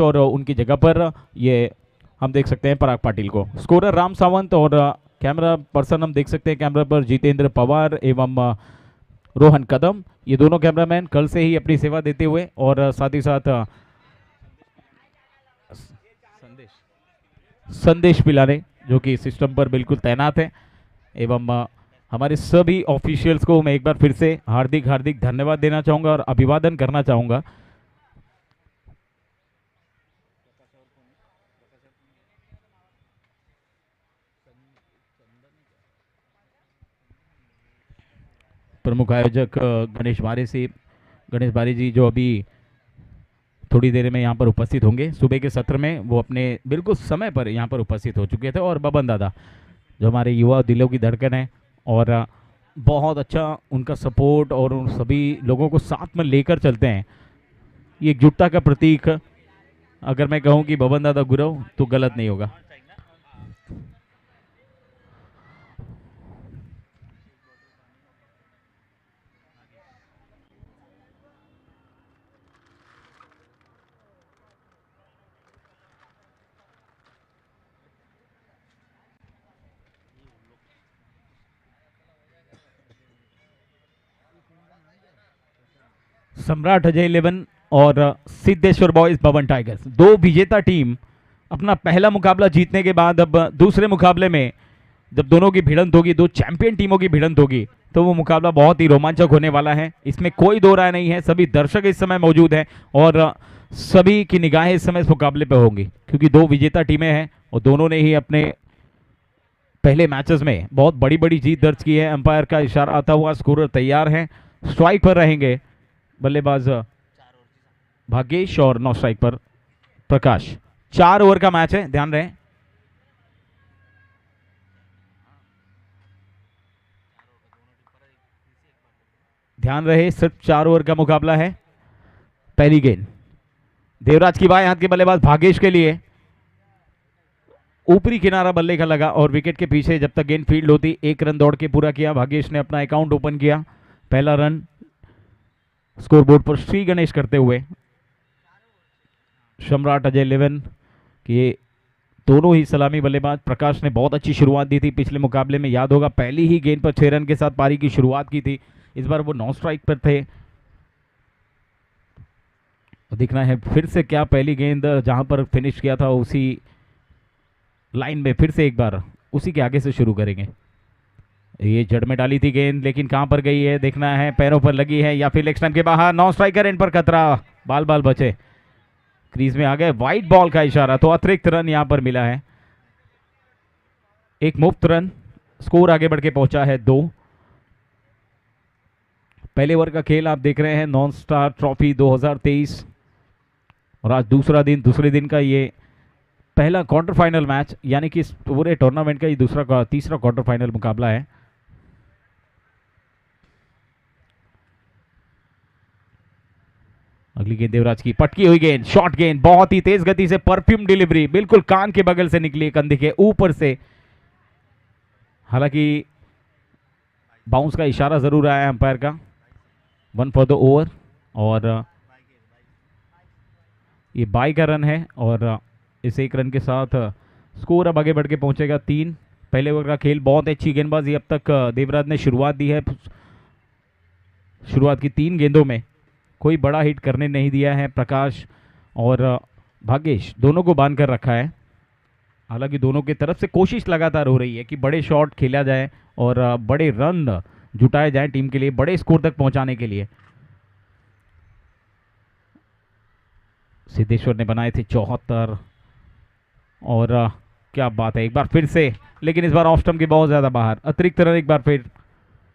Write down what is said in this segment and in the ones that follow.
और उनकी जगह पर ये हम देख सकते हैं पराग पाटिल को। स्कोरर राम सावंत और कैमरा पर्सन हम देख सकते हैं कैमरा पर जितेंद्र पवार एवं रोहन कदम, ये दोनों कैमरामैन कल से ही अपनी सेवा देते हुए और साथ ही साथ संदेश पिलाने जो कि सिस्टम पर बिल्कुल तैनात है। एवं हमारे सभी ऑफिशियल्स को मैं एक बार फिर से हार्दिक हार्दिक धन्यवाद देना चाहूँगा और अभिवादन करना चाहूँगा। प्रमुख आयोजक गणेश बारी जी जो अभी थोड़ी देर में यहाँ पर उपस्थित होंगे। सुबह के सत्र में वो अपने बिल्कुल समय पर यहाँ पर उपस्थित हो चुके थे। और बबन दादा जो हमारे युवा दिलों की धड़कन है और बहुत अच्छा उनका सपोर्ट और उन सभी लोगों को साथ में लेकर चलते हैं, ये एकजुटता का प्रतीक। अगर मैं कहूँ कि बबन दादा गुरव तो गलत नहीं होगा। सम्राट अजय 11 और सिद्धेश्वर बॉयज बबन टाइगर्स, दो विजेता टीम अपना पहला मुकाबला जीतने के बाद अब दूसरे मुकाबले में जब दोनों की भिड़ंत होगी, दो चैंपियन टीमों की भिड़ंत होगी, तो वो मुकाबला बहुत ही रोमांचक होने वाला है। इसमें कोई दो राय नहीं है। सभी दर्शक इस समय मौजूद हैं और सभी की निगाहें इस समय इस मुकाबले पर होंगी क्योंकि दो विजेता टीमें हैं और दोनों ने ही अपने पहले मैचेस में बहुत बड़ी बड़ी जीत दर्ज की है। अंपायर का इशारा आता हुआ स्कोरर तैयार हैं, स्ट्राइक पर रहेंगे बल्लेबाज भाग्येश और नौ स्ट्राइक पर प्रकाश। 4 ओवर का मैच है, ध्यान रहे। ध्यान रहे सिर्फ 4 ओवर का मुकाबला है। पहली गेंद देवराज की बाएं हाथ के बल्लेबाज भाग्येश के लिए, ऊपरी किनारा बल्ले का लगा और विकेट के पीछे जब तक गेंद फील्ड होती 1 रन दौड़ के पूरा किया। भाग्येश ने अपना अकाउंट ओपन किया, पहला रन स्कोरबोर्ड पर श्री गणेश करते हुए। सम्राट अजय 11 के दोनों ही सलामी बल्लेबाज। प्रकाश ने बहुत अच्छी शुरुआत दी थी पिछले मुकाबले में, याद होगा पहली ही गेंद पर 6 रन के साथ पारी की शुरुआत की थी। इस बार वो 9 स्ट्राइक पर थे। दिखना है फिर से क्या पहली गेंद जहां पर फिनिश किया था उसी लाइन में फिर से एक बार उसी के आगे से शुरू करेंगे। ये जड़ में डाली थी गेंद लेकिन कहां पर गई है देखना है, पैरों पर लगी है या फिर लेग स्टंप के बाहर। 9 स्ट्राइकर इन पर खतरा, बाल बाल बचे, क्रीज में आ गए। वाइट बॉल का इशारा, तो अतिरिक्त रन यहां पर मिला है, एक मुफ्त रन। स्कोर आगे बढ़ के पहुंचा है 2। पहले ओवर का खेल आप देख रहे हैं नॉन स्टार ट्रॉफी 2023 और आज दूसरे दिन का ये पहला क्वार्टर फाइनल मैच, यानी कि पूरे टूर्नामेंट का ये तीसरा क्वार्टर फाइनल मुकाबला है। अगली गेंद देवराज की पटकी हुई गेंद, शॉर्ट गेंद, बहुत ही तेज गति से परफ्यूम डिलीवरी, बिल्कुल कान के बगल से निकली, कंधे के ऊपर से। हालांकि बाउंस का इशारा जरूर आया अंपायर का। 1 फॉर द ओवर और ये बाई का रन है और इस 1 रन के साथ स्कोर अब आगे बढ़ के पहुंचेगा 3। पहले ओवर का खेल, बहुत अच्छी गेंदबाजी अब तक देवराज ने शुरुआत दी है। शुरुआत की 3 गेंदों में कोई बड़ा हिट करने नहीं दिया है। प्रकाश और भाग्येश दोनों को बांध कर रखा है। हालांकि दोनों की तरफ से कोशिश लगातार हो रही है कि बड़े शॉट खेला जाए और बड़े रन जुटाए जाए टीम के लिए, बड़े स्कोर तक पहुंचाने के लिए। सिद्धेश्वर ने बनाए थे 74 और क्या बात है, एक बार फिर से, लेकिन इस बार ऑफ स्टंप के बहुत ज्यादा बाहर, अतिरिक्त रन एक बार फिर।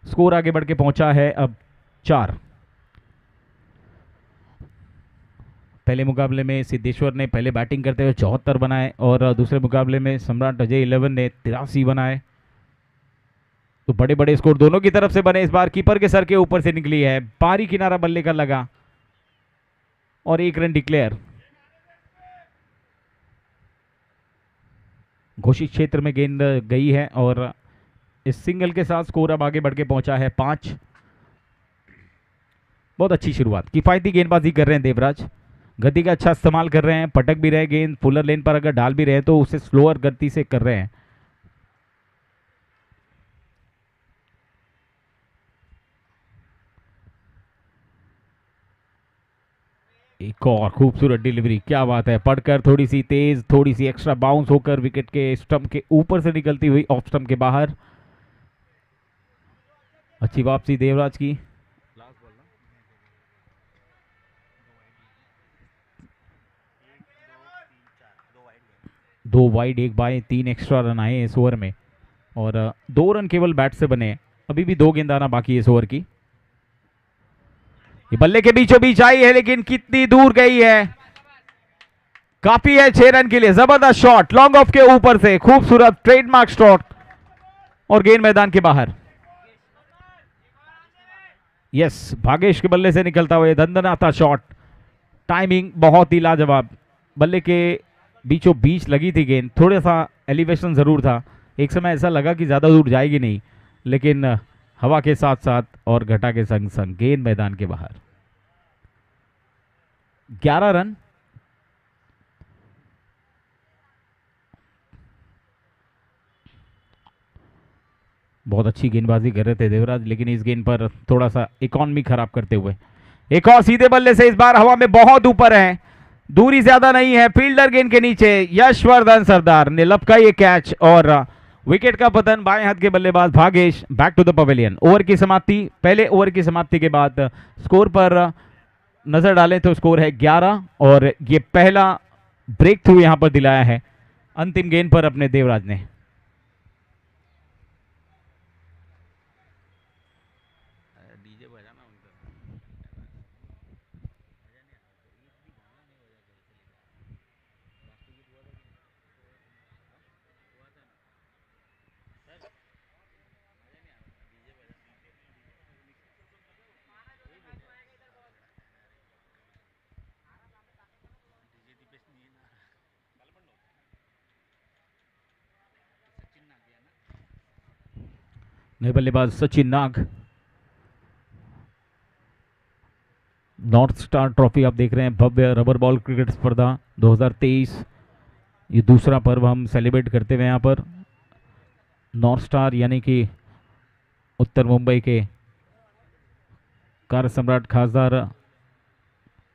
स्कोर आगे बढ़ के पहुंचा है अब 4। पहले मुकाबले में सिद्धेश्वर ने पहले बैटिंग करते हुए 74 बनाए और दूसरे मुकाबले में सम्राट अजय 11 ने 83 बनाए। तो बड़े बड़े स्कोर दोनों की तरफ से बने। इस बार कीपर के सर के ऊपर से निकली है, बाहरी किनारा बल्ले का लगा और 1 रन डिक्लेयर। घोषित क्षेत्र में गेंद गई है और इस सिंगल के साथ स्कोर अब आगे बढ़ के पहुंचा है 5। बहुत अच्छी शुरुआत, किफायती गेंदबाजी कर रहे हैं देवराज। गति का अच्छा इस्तेमाल कर रहे हैं, पटक भी रहे गेंद, फुलर लेन पर अगर डाल भी रहे तो उसे स्लोअर गति से कर रहे हैं। एक और खूबसूरत डिलीवरी, क्या बात है, पढ़कर थोड़ी सी तेज, थोड़ी सी एक्स्ट्रा बाउंस होकर विकेट के स्टंप के ऊपर से निकलती हुई ऑफ स्टंप के बाहर। अच्छी वापसी देवराज की। दो वाइड, एक बाय, 3 एक्स्ट्रा रन आए इस ओवर में और 2 रन केवल बैट से बने। अभी भी 2 गेंद आना बाकी है इस ओवर की। ये बल्ले के बीचों बीच आई है लेकिन कितनी दूर गई है, काफी है 6 रन के लिए। जबरदस्त शॉट लॉन्ग ऑफ के ऊपर से, खूबसूरत ट्रेडमार्क शॉट और गेंद मैदान के बाहर। यस, भागेश के बल्ले से निकलता हुआ दंदनाता शॉट, टाइमिंग बहुत ही लाजवाब। बल्ले के बीचों बीच लगी थी गेंद, थोड़ा सा एलिवेशन जरूर था, एक समय ऐसा लगा कि ज्यादा दूर जाएगी नहीं, लेकिन हवा के साथ साथ और घटा के संग संग गेंद मैदान के बाहर। 11 रन। बहुत अच्छी गेंदबाजी कर रहे थे देवराज, लेकिन इस गेंद पर थोड़ा सा इकोनॉमी खराब करते हुए। एक और सीधे बल्ले से, इस बार हवा में बहुत ऊपर है, दूरी ज्यादा नहीं है, फील्डर गेंद के नीचे। यशवर्धन सरदार ने लपका ये कैच और विकेट का पतन। बाएं हाथ के बल्लेबाज Bhagesh back to the pavilion. Over की समाप्ति, पहले ओवर की समाप्ति के बाद स्कोर पर नजर डालें तो स्कोर है 11 और ये पहला ब्रेक थ्रू यहां पर दिलाया है अंतिम गेंद पर अपने देवराज ने। नए बल्लेबाज सचिन नाग। नॉर्थ स्टार ट्रॉफी आप देख रहे हैं, भव्य रबर बॉल क्रिकेट स्पर्धा 2023, ये दूसरा पर्व हम सेलिब्रेट करते हुए यहाँ पर। नॉर्थ स्टार यानी कि उत्तर मुंबई के कार्य सम्राट खासदार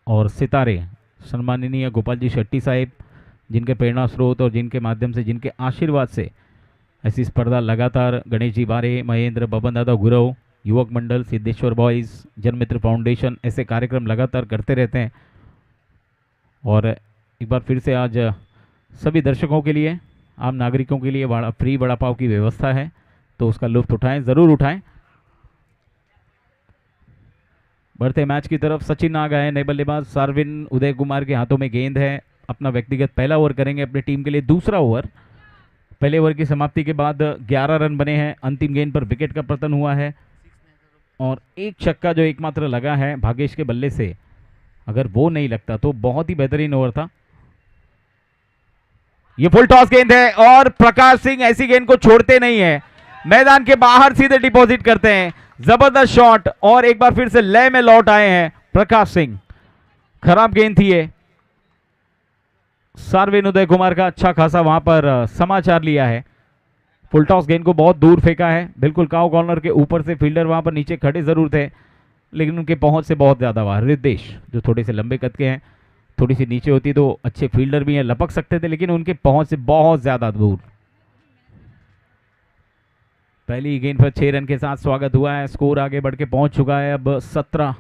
और सितारे सम्माननीय गोपाल जी शेट्टी साहिब, जिनके प्रेरणा स्रोत और जिनके माध्यम से, जिनके आशीर्वाद से ऐसी स्पर्धा लगातार गणेश जी बारे, महेंद्र, बबन दादा गुरव, युवक मंडल, सिद्धेश्वर बॉयज़, जनमित्र फाउंडेशन ऐसे कार्यक्रम लगातार करते रहते हैं। और एक बार फिर से आज सभी दर्शकों के लिए, आम नागरिकों के लिए फ्री वड़ा पाव की व्यवस्था है, तो उसका लुत्फ उठाएं, ज़रूर उठाएं। बढ़ते मैच की तरफ, सचिन आ गए नए बल्लेबाज सार्विन उदय कुमार के हाथों में गेंद है। अपना व्यक्तिगत पहला ओवर करेंगे अपनी टीम के लिए, दूसरा ओवर। पहले ओवर की समाप्ति के बाद 11 रन बने हैं, अंतिम गेंद पर विकेट का पतन हुआ है और एक छक्का जो एकमात्र लगा है भागेश के बल्ले से, अगर वो नहीं लगता तो बहुत ही बेहतरीन ओवर था। ये फुल टॉस गेंद है और प्रकाश सिंह ऐसी गेंद को छोड़ते नहीं है, मैदान के बाहर सीधे डिपॉजिट करते हैं। जबरदस्त शॉट और एक बार फिर से लय में लौट आए हैं प्रकाश सिंह। खराब गेंद थी ये, सार्विन उदय कुमार का अच्छा खासा वहां पर समाचार लिया है। फुल टॉस गेंद को बहुत दूर फेंका है, बिल्कुल काउ कॉर्नर के ऊपर से। फील्डर वहां पर नीचे खड़े जरूर थे, लेकिन उनके पहुंच से बहुत ज्यादा बाहर। रितेश जो थोड़े से लंबे कद के हैं, थोड़ी सी नीचे होती तो अच्छे फील्डर भी हैं, लपक सकते थे, लेकिन उनके पहुंच से बहुत ज्यादा दूर। पहली गेंद पर 6 रन के साथ स्वागत हुआ है, स्कोर आगे बढ़ के पहुंच चुका है अब 17।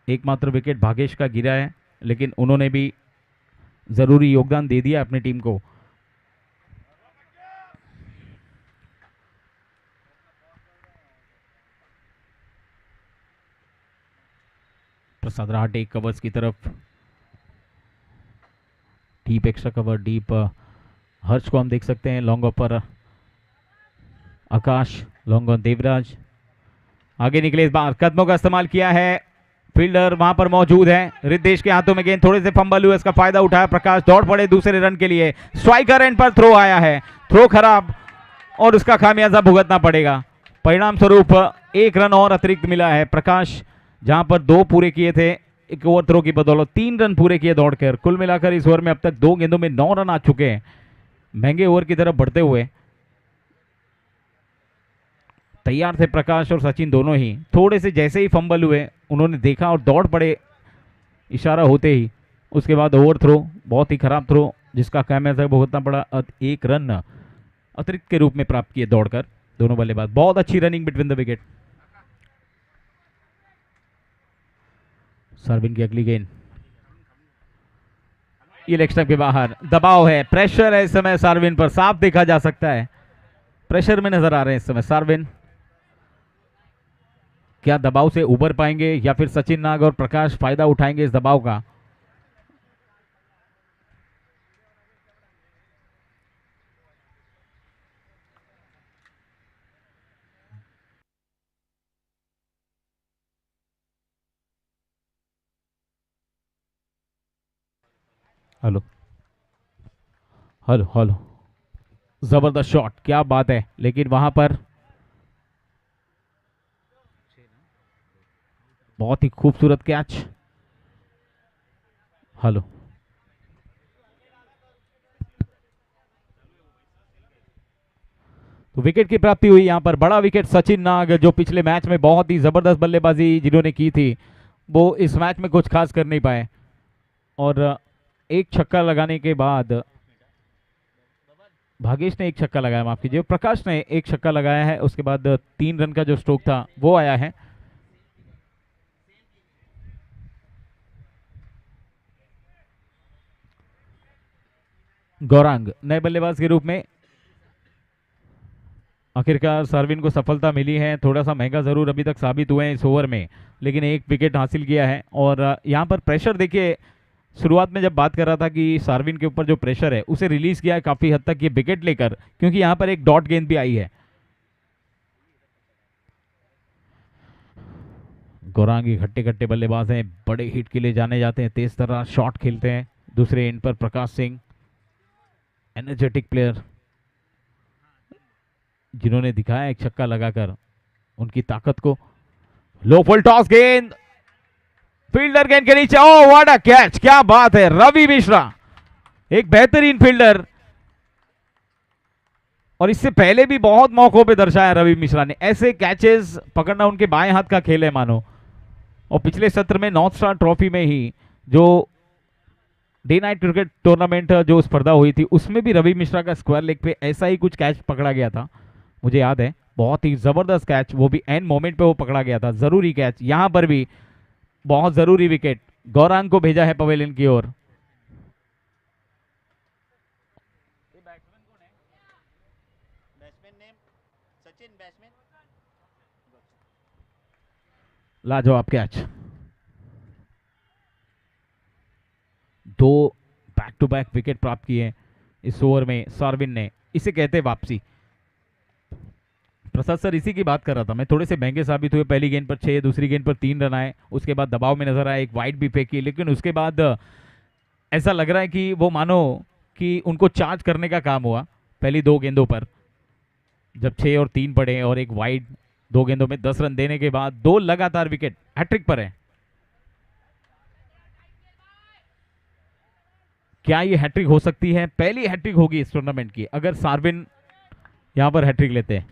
एकमात्र विकेट भागेश का गिरा है, लेकिन उन्होंने भी जरूरी योगदान दे दिया अपनी टीम को। प्रसाद राहट एक कवर्स की तरफ, deep extra cover, deep Harsh को हम देख सकते हैं। लॉन्ग ऑफ पर आकाश, लॉन्ग ऑन देवराज, आगे निकले, इस बार कदमों का इस्तेमाल किया है, फील्डर वहां पर मौजूद है। रितेश के हाथों में गेंद, थोड़े से फंबल हुए, इसका फायदा उठाया प्रकाश, दौड़ पड़े दूसरे रन के लिए। स्ट्राइकर एंड पर थ्रो आया है, थ्रो खराब और उसका खामियाजा भुगतना पड़ेगा। परिणाम स्वरूप 1 रन और अतिरिक्त मिला है प्रकाश, जहां पर 2 पूरे किए थे, एक ओवर थ्रो की बदौलत 3 रन पूरे किए दौड़कर। कुल मिलाकर इस ओवर में अब तक 2 गेंदों में 9 रन आ चुके हैं, महंगे ओवर की तरफ बढ़ते हुए। तैयार थे प्रकाश और सचिन दोनों ही। थोड़े से जैसे ही फंबल हुए उन्होंने देखा और दौड़ पड़े इशारा होते ही। उसके बाद ओवर थ्रो, बहुत ही खराब थ्रो, जिसका खामियाजा भुगतना पड़ा। 1 रन अतिरिक्त के रूप में प्राप्त किए दौड़कर दोनों बल्लेबाज। बहुत अच्छी रनिंग बिटवीन द विकेट। सर्विन की अगली गेंद, ये लेग स्टंप के बाहर। दबाव है, प्रेशर है इस समय सार्विन पर, साफ देखा जा सकता है। प्रेशर में नजर आ रहे हैं इस समय सार्विन। क्या दबाव से उबर पाएंगे या फिर सचिन नाग और प्रकाश फायदा उठाएंगे इस दबाव का? हेलो हेलो हेलो, जबरदस्त शॉट, क्या बात है। लेकिन वहां पर बहुत ही खूबसूरत कैच। हेलो, तो विकेट की प्राप्ति हुई यहां पर। बड़ा विकेट सचिन नाग, जो पिछले मैच में बहुत ही जबरदस्त बल्लेबाजी जिन्होंने की थी, वो इस मैच में कुछ खास कर नहीं पाए। और एक छक्का लगाने के बाद भागेश ने एक छक्का लगाया, माफ कीजिए, प्रकाश ने एक छक्का लगाया है। उसके बाद 3 रन का जो स्ट्रोक था वो आया है। गौरांग नए बल्लेबाज के रूप में आखिरकार सर्विन को सफलता मिली है। थोड़ा सा महंगा जरूर अभी तक साबित हुए हैं इस ओवर में, लेकिन एक विकेट हासिल किया है। और यहाँ पर प्रेशर देखिए, शुरुआत में जब बात कर रहा था कि सार्विन के ऊपर जो प्रेशर है उसे रिलीज किया है काफी हद तक ये विकेट लेकर, क्योंकि यहाँ पर एक डॉट गेंद भी आई है। गौरांगी खट्टे खट्टे बल्लेबाज हैं, बड़े हिट के लिए जाने जाते हैं, तेज तरह शॉट खेलते हैं। दूसरे एंड पर प्रकाश सिंह, एनर्जेटिक प्लेयर, जिन्होंने दिखाया एक छक्का लगाकर उनकी ताकत को। लो फुल टॉस गेंद, फील्डर गेंद के नीचे, ओ व्हाट अ कैच, क्या बात है। रवि मिश्रा एक बेहतरीन फील्डर, और इससे पहले भी बहुत मौकों पे दर्शाया रवि मिश्रा ने। ऐसे कैचेस पकड़ना उनके बाएं हाथ का खेल है मानो। और पिछले सत्र में नॉर्थ स्टार ट्रॉफी में ही जो डे नाइट क्रिकेट टूर्नामेंट जो स्पर्धा हुई थी, उसमें भी रवि मिश्रा का स्क्वायर लेग पे ऐसा ही कुछ कैच पकड़ा गया था, मुझे याद है। बहुत ही जबरदस्त कैच, वो भी एंड मोमेंट पे वो पकड़ा गया था, जरूरी कैच। यहां पर भी बहुत जरूरी विकेट। गौरांग को भेजा है पवेलियन की ओर। लाजवाब कैच। 2 बैक टू बैक विकेट प्राप्त किए इस ओवर में सार्विन ने। इसे कहते हैं वापसी। प्रसाद सर, इसी की बात कर रहा था मैं। थोड़े से महंगे साबित हुए, पहली गेंद पर 6, दूसरी गेंद पर 3 रन आए, उसके बाद दबाव में नजर आया, एक वाइड भी फेंकी, लेकिन उसके बाद ऐसा लग रहा है कि वो मानो कि उनको चार्ज करने का काम हुआ पहली 2 गेंदों पर। जब 6 और 3 पड़े और एक वाइड, 2 गेंदों में 10 रन देने के बाद 2 लगातार विकेट, हैट्रिक पर है। क्या ये हैट्रिक हो सकती है? पहली हैट्रिक होगी इस टूर्नामेंट की अगर सार्विन यहां पर हैट्रिक लेते हैं।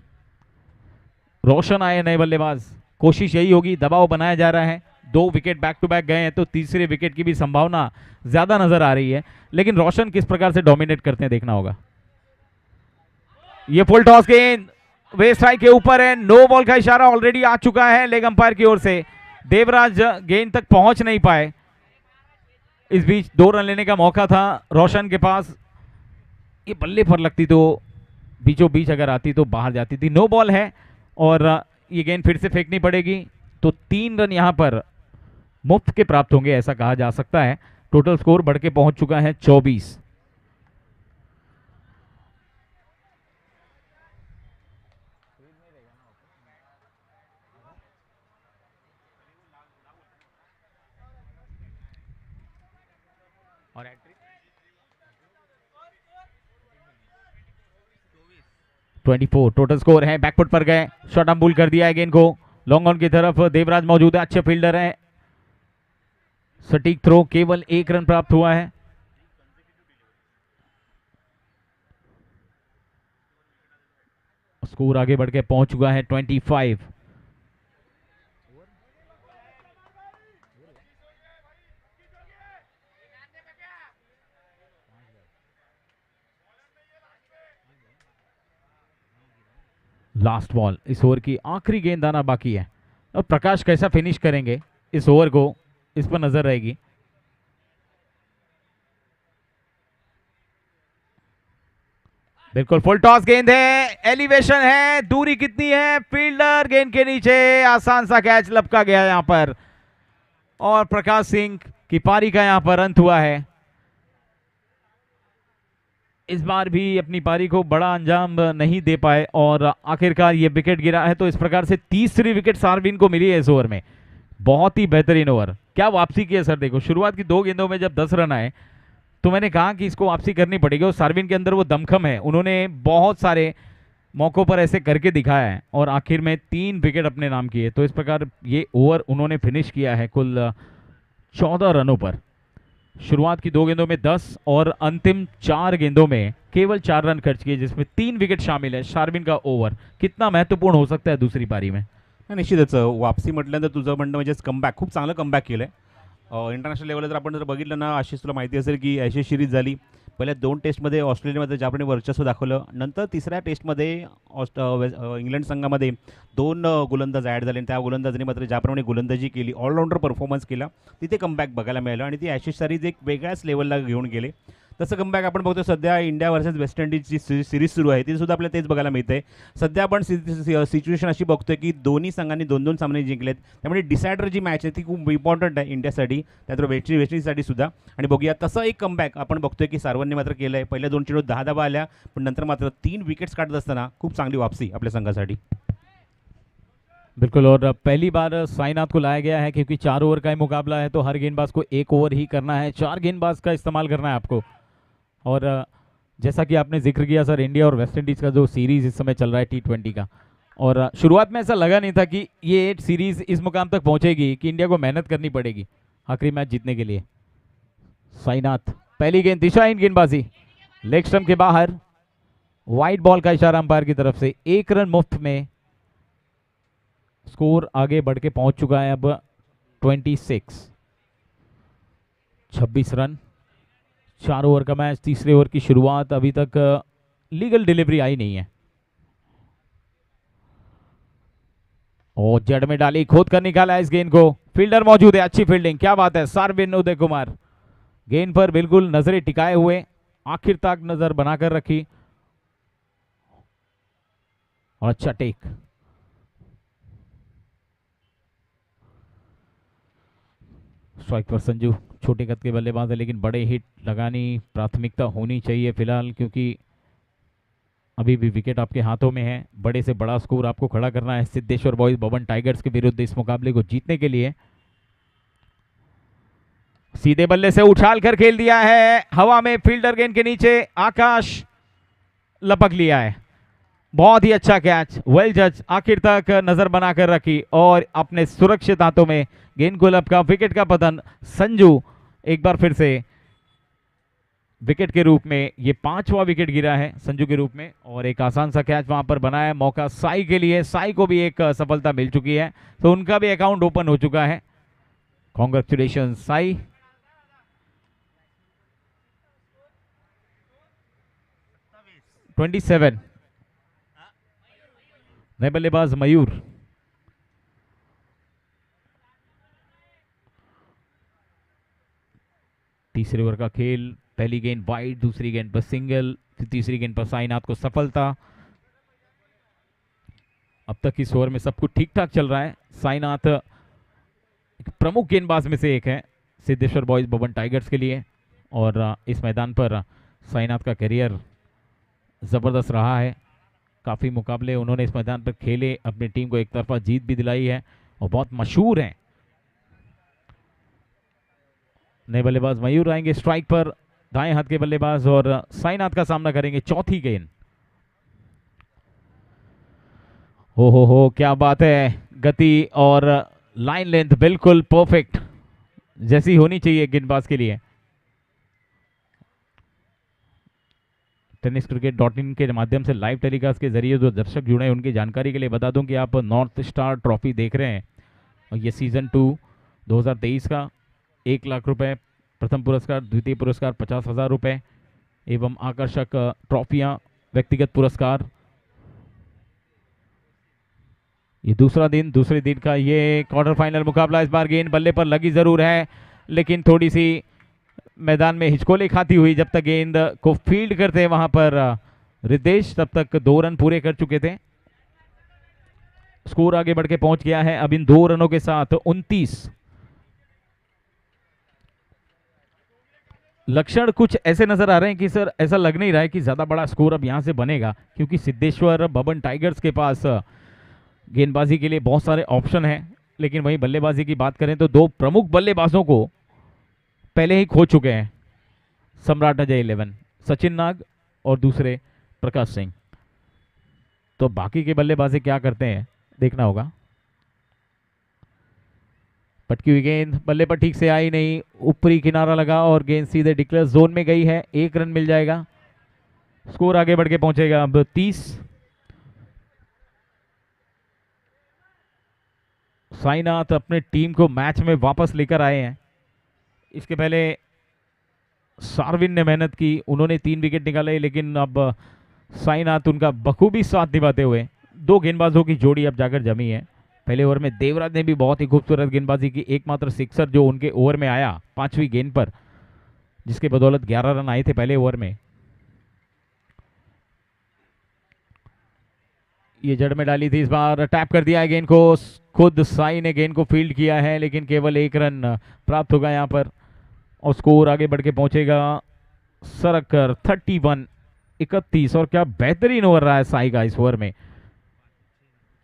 रोशन आए नए बल्लेबाज, कोशिश यही होगी, दबाव बनाया जा रहा है। 2 विकेट बैक टू बैक गए हैं, तो तीसरे विकेट की भी संभावना ज्यादा नजर आ रही है। लेकिन रोशन किस प्रकार से डोमिनेट करते हैं देखना होगा। ये फुल टॉस गेंद वेस्ट साइड के ऊपर है, नो बॉल का इशारा ऑलरेडी आ चुका है लेग अंपायर की ओर से। देवराज गेंद तक पहुंच नहीं पाए। इस बीच 2 रन लेने का मौका था रोशन के पास। ये बल्ले पर लगती तो बीचों बीच अगर आती तो बाहर जाती थी। नो बॉल है और ये गेंद फिर से फेंकनी पड़ेगी। तो 3 रन यहां पर मुफ्त के प्राप्त होंगे, ऐसा कहा जा सकता है। टोटल स्कोर बढ़ के पहुंच चुका है 24। और 24 टोटल स्कोर है। बैकफुट पर गए, शॉट अम्बुल कर दिया है गेंद को लॉन्ग ऑन की तरफ। देवराज मौजूद है, अच्छे फील्डर हैं। सटीक थ्रो, केवल 1 रन प्राप्त हुआ है। स्कोर आगे बढ़ के पहुंच चुका है 25। लास्ट बॉल, इस ओवर की आखिरी गेंद आना बाकी है। अब प्रकाश कैसा फिनिश करेंगे इस ओवर को, इस पर नजर रहेगी। बिल्कुल फुल टॉस गेंद है, एलिवेशन है, दूरी कितनी है, फील्डर गेंद के नीचे, आसान सा कैच लपका गया यहां पर और प्रकाश सिंह की पारी का यहां पर अंत हुआ है। इस बार भी अपनी पारी को बड़ा अंजाम नहीं दे पाए और आखिरकार ये विकेट गिरा है। तो इस प्रकार से तीसरी विकेट सार्विन को मिली है इस ओवर में। बहुत ही बेहतरीन ओवर, क्या वापसी की है सर। देखो शुरुआत की 2 गेंदों में जब 10 रन आए तो मैंने कहा कि इसको वापसी करनी पड़ेगी और सार्विन के अंदर वो दमखम है, उन्होंने बहुत सारे मौकों पर ऐसे करके दिखाया है और आखिर में 3 विकेट अपने नाम किए। तो इस प्रकार ये ओवर उन्होंने फिनिश किया है कुल 14 रनों पर। शुरुआत की 2 गेंदों में 10 और अंतिम 4 गेंदों में केवल 4 रन खर्च किए, जिसमें 3 विकेट शामिल है। शार्विन का ओव्हर कितना महत्वपूर्ण हो सकता है दूसरी पारी में? निश्चितच वापसी म्हटल्यानंतर तुझं म्हणणं म्हणजे कमबॅक, खूप चांगलं कमबॅक केलं आहे इंटरनॅशनल लेवलला. जर आपण जर बघितलं ना आशिष, तुला माहिती असेल की ॲशेस सिरीज झाली, पहिल्या 2 टेस्टमध्ये ऑस्ट्रेलियामध्ये ज्याप्रमाणे वर्चस्व दाखवलं, नंतर तिसऱ्या टेस्टमध्ये इंग्लंड संघामध्ये 2 गोलंदाज ॲड झाले आणि त्या गोलंदाजांनी मात्र ज्याप्रमाणे गोलंदाजी केली, ऑलराऊंडर परफॉर्मन्स केला, तिथे कमबॅक बघायला मिळालं आणि ती ॲशेस सिरीज एक वेगळ्याच लेवलला घेऊन गेले. तसं कमबॅक आपण बघतो सध्या इंडिया वर्सेस वेस्ट इंडिजची सिरीज सुरू आहे, तिथेसुद्धा आपल्याला तेच बघायला मिळतं आहे. सध्या आपण सिच्युएशन अशी बघतोय की दोन्ही संघांनी 2-2 सामने जिंकलेत, त्यामुळे डिसायडर जी मॅच आहे ती खूप इम्पॉर्टंट आहे इंडियासाठी, त्यात वेस्ट इंडिजसाठी सुद्धा. आणि बघूया तसं एक कमबॅक आपण बघतोय की सार्वनने मात्र केलं आहे. पहिल्या 2 चेंडूत 10 धावा आल्या, पण नंतर मात्र 3 विकेट्स काढत असताना खूप चांगली वापसी आपल्या संघासाठी. बिल्कुल, और पहली बार साईनाथ को लाया गया है क्योंकि 4 ओवर का ही मुकाबला है, तो हर गेंदबाज को 1 ओवर ही करना है, 4 गेंदबाज का इस्तेमाल करना है आपको। और जैसा कि आपने जिक्र किया सर, इंडिया और वेस्ट इंडीज़ का जो सीरीज़ इस समय चल रहा है T20 का, और शुरुआत में ऐसा लगा नहीं था कि ये सीरीज़ इस मुकाम तक पहुंचेगी कि इंडिया को मेहनत करनी पड़ेगी आखिरी मैच जीतने के लिए। साईनाथ, पहली गेंद दिशाहीन गेंदबाजी, लेग स्टंप के बाहर, वाइड बॉल का इशारा अंपायर की तरफ से, 1 रन मुफ्त में। स्कोर आगे बढ़ के पहुंच चुका है अब 26 रन, 4 ओवर का मैच, तीसरे ओवर की शुरुआत, अभी तक लीगल डिलीवरी आई नहीं है। और जड़ में डाली, खोद कर निकाला इस गेंद को, फील्डर मौजूद है, अच्छी फील्डिंग, क्या बात है। सार्विन उदय कुमार गेंद पर बिल्कुल नजरें टिकाए हुए, आखिर तक नजर बनाकर रखी और अच्छा टेक। स्ट्राइक पर संजू, छोटे कद के बल्लेबाज है लेकिन बड़े हिट लगानी प्राथमिकता होनी चाहिए फिलहाल, क्योंकि अभी भी विकेट आपके हाथों में है। बड़े से बड़ा स्कोर आपको खड़ा करना है सिद्धेश्वर बॉयज बबन टाइगर्स के विरुद्ध इस मुकाबले को जीतने के लिए। सीधे बल्ले से उछाल कर खेल दिया है, हवा में फील्डर गेंद के नीचे, आकाश लपक लिया है, बहुत ही अच्छा कैच, वेल जज, आखिर तक नजर बनाकर रखी और अपने सुरक्षित हाथों में गेंद को लपका, विकेट का पतन। संजू एक बार फिर से विकेट के रूप में, ये 5वां विकेट गिरा है संजू के रूप में और एक आसान सा कैच वहां पर बनाया। मौका साई के लिए, साई को भी एक सफलता मिल चुकी है, तो उनका भी अकाउंट ओपन हो चुका है। कॉन्ग्रेचुलेशन साई। ट्वेंटी 27 नए बल्लेबाज मयूर, तीसरे ओवर का खेल, पहली गेंद वाइड, दूसरी गेंद पर सिंगल, तीसरी गेंद पर साईनाथ को सफलता। अब तक इस ओवर में सब कुछ ठीक ठाक चल रहा है। साईनाथ एक प्रमुख गेंदबाज में से एक है सिद्धेश्वर बॉयज बबन टाइगर्स के लिए और इस मैदान पर साईनाथ का करियर ज़बरदस्त रहा है। काफ़ी मुकाबले उन्होंने इस मैदान पर खेले, अपनी टीम को एक तरफा जीत भी दिलाई है और बहुत मशहूर हैं। नए बल्लेबाज मयूर आएंगे स्ट्राइक पर, दाएं हाथ के बल्लेबाज, और साईनाथ का सामना करेंगे चौथी गेंद। हो क्या बात है, गति और लाइन लेंथ बिल्कुल परफेक्ट, जैसी होनी चाहिए गेंदबाज के लिए। टेनिस क्रिकेट .in के माध्यम से लाइव टेलीकास्ट के जरिए जो दर्शक जुड़े हैं उनकी जानकारी के लिए बता दूं कि आप नॉर्थ स्टार ट्रॉफी देख रहे हैं और ये सीज़न 2 2023 का 1 लाख रुपए प्रथम पुरस्कार, द्वितीय पुरस्कार 50,000 रुपये एवं आकर्षक ट्रॉफियां, व्यक्तिगत पुरस्कार। ये दूसरे दिन का ये क्वार्टर फाइनल मुकाबला। इस बार गेंद बल्ले पर लगी जरूर है लेकिन थोड़ी सी मैदान में हिचकोले खाती हुई। जब तक गेंद को फील्ड करते हैं वहां पर रितेश, तब तक 2 रन पूरे कर चुके थे। स्कोर आगे बढ़ के पहुंच गया है अब इन 2 रनों के साथ 29। लक्षण कुछ ऐसे नजर आ रहे हैं कि सर ऐसा लग नहीं रहा है कि ज्यादा बड़ा स्कोर अब यहां से बनेगा, क्योंकि सिद्धेश्वर बबन टाइगर्स के पास गेंदबाजी के लिए बहुत सारे ऑप्शन हैं। लेकिन वहीं बल्लेबाजी की बात करें तो 2 प्रमुख बल्लेबाजों को पहले ही खो चुके हैं सम्राट अजय 11, सचिन नाग और दूसरे प्रकाश सिंह। तो बाकी के बल्लेबाजी क्या करते हैं देखना होगा। पटकी हुई गेंद बल्ले पर ठीक से आई नहीं, ऊपरी किनारा लगा और गेंद सीधे डिक्लेयर जोन में गई है। 1 रन मिल जाएगा। स्कोर आगे बढ़ के पहुंचेगा अब 30। साईनाथ अपने टीम को मैच में वापस लेकर आए हैं। इसके पहले सार्विन ने मेहनत की, उन्होंने 3 विकेट निकाले, लेकिन अब साईनाथ उनका बखूबी साथ निभाते हुए 2 गेंदबाजों की जोड़ी अब जाकर जमी है। पहले ओवर में देवराज ने भी बहुत ही खूबसूरत गेंदबाजी की, एकमात्र सिक्सर जो उनके ओवर में आया 5वीं गेंद पर, जिसके बदौलत 11 रन आए थे पहले ओवर में। ये जड़ में डाली थी, इस बार टैप कर दिया है गेंद को। खुद साई ने गेंद को फील्ड किया है लेकिन केवल 1 रन प्राप्त होगा यहां पर और स्कोर आगे बढ़ के पहुंचेगा सरक कर 31। और क्या बेहतरीन ओवर रहा है साई का इस ओवर में।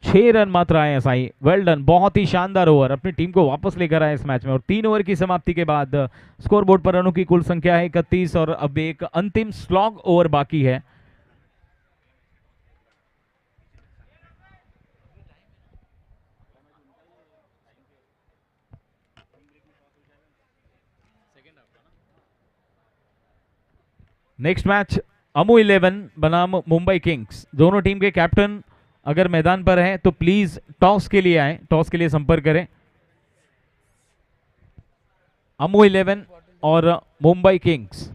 6 रन मात्र आए हैं साई, वेल डन, बहुत ही शानदार ओवर, अपनी टीम को वापस लेकर आए इस मैच में। और 3 ओवर की समाप्ति के बाद स्कोरबोर्ड पर रनों की कुल संख्या है 31 और अब एक अंतिम स्लॉग ओवर बाकी है। नेक्स्ट मैच अमू 11 बनाम मुंबई किंग्स। दोनों टीम के कैप्टन अगर मैदान पर हैं तो प्लीज टॉस के लिए आए, टॉस के लिए संपर्क करें। अमू 11 और मुंबई किंग्स।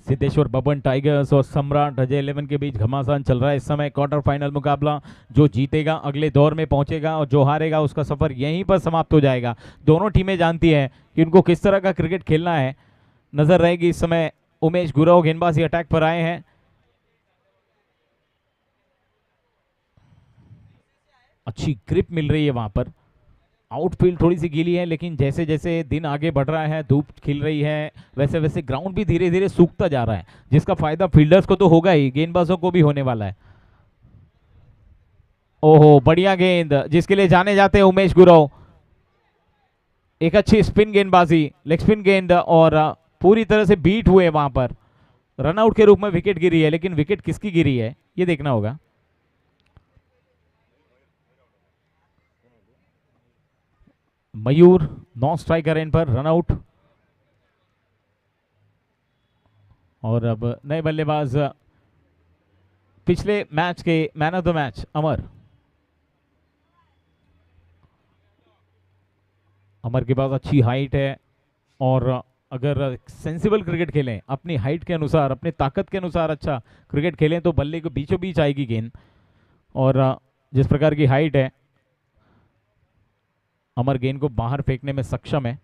सिद्धेश्वर बबन टाइगर्स और सम्राट अजय 11 के बीच घमासान चल रहा है इस समय। क्वार्टर फाइनल मुकाबला, जो जीतेगा अगले दौर में पहुंचेगा और जो हारेगा उसका सफर यहीं पर समाप्त हो जाएगा। दोनों टीमें जानती हैं कि उनको किस तरह का क्रिकेट खेलना है। नजर रहेगी इस समय उमेश गुरव गेंदबाजी अटैक पर आए हैं। अच्छी ग्रिप मिल रही है वहां पर। आउटफील्ड थोड़ी सी गीली है लेकिन जैसे जैसे दिन आगे बढ़ रहा है, धूप खिल रही है, वैसे वैसे ग्राउंड भी धीरे धीरे सूखता जा रहा है, जिसका फायदा फील्डर्स को तो होगा ही, गेंदबाजों को भी होने वाला है। ओहो, बढ़िया गेंद जिसके लिए जाने जाते हैं उमेश गुरव। एक अच्छी स्पिन गेंदबाजी, लेग स्पिन गेंद और पूरी तरह से बीट हुए वहां पर। रनआउट के रूप में विकेट गिरी है, लेकिन विकेट किसकी गिरी है ये देखना होगा। मयूर नॉन स्ट्राइकर इन पर, रनआउट। और अब नए बल्लेबाज पिछले मैच के man of the match Amar. Amar के पास अच्छी हाइट है और अगर सेंसिबल क्रिकेट खेलें, अपनी हाइट के अनुसार, अपनी ताकत के अनुसार अच्छा क्रिकेट खेलें तो बल्ले के बीचों बीच आएगी गेंद। और जिस प्रकार की हाइट है, अमर गेंद को बाहर फेंकने में सक्षम है।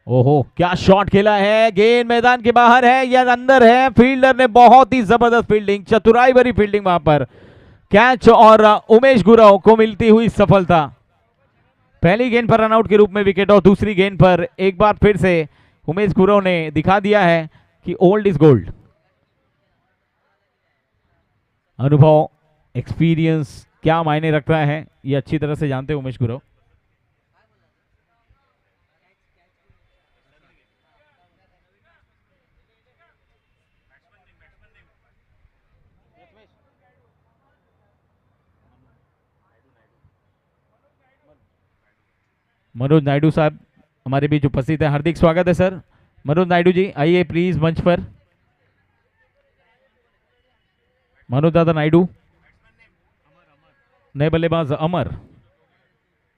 ओहो, क्या शॉट खेला है, गेंद मैदान के बाहर है या अंदर है। फील्डर ने बहुत ही जबरदस्त फील्डिंग, चतुराई भरी फील्डिंग वहां पर। कैच और उमेश गुरव को मिलती हुई सफलता। पहली गेंद पर रनआउट के रूप में विकेट और दूसरी गेंद पर एक बार फिर से उमेश गुरव ने दिखा दिया है कि ओल्ड इज गोल्ड। अनुभव, एक्सपीरियंस क्या मायने रखता है ये अच्छी तरह से जानते हैं उमेश गुरव। मनोज नायडू साहब हमारे बीच उपस्थित है, हार्दिक स्वागत है सर। मनोज नायडू जी आइए प्लीज मंच पर। मनोज दादा नायडू, नए बल्लेबाज अमर,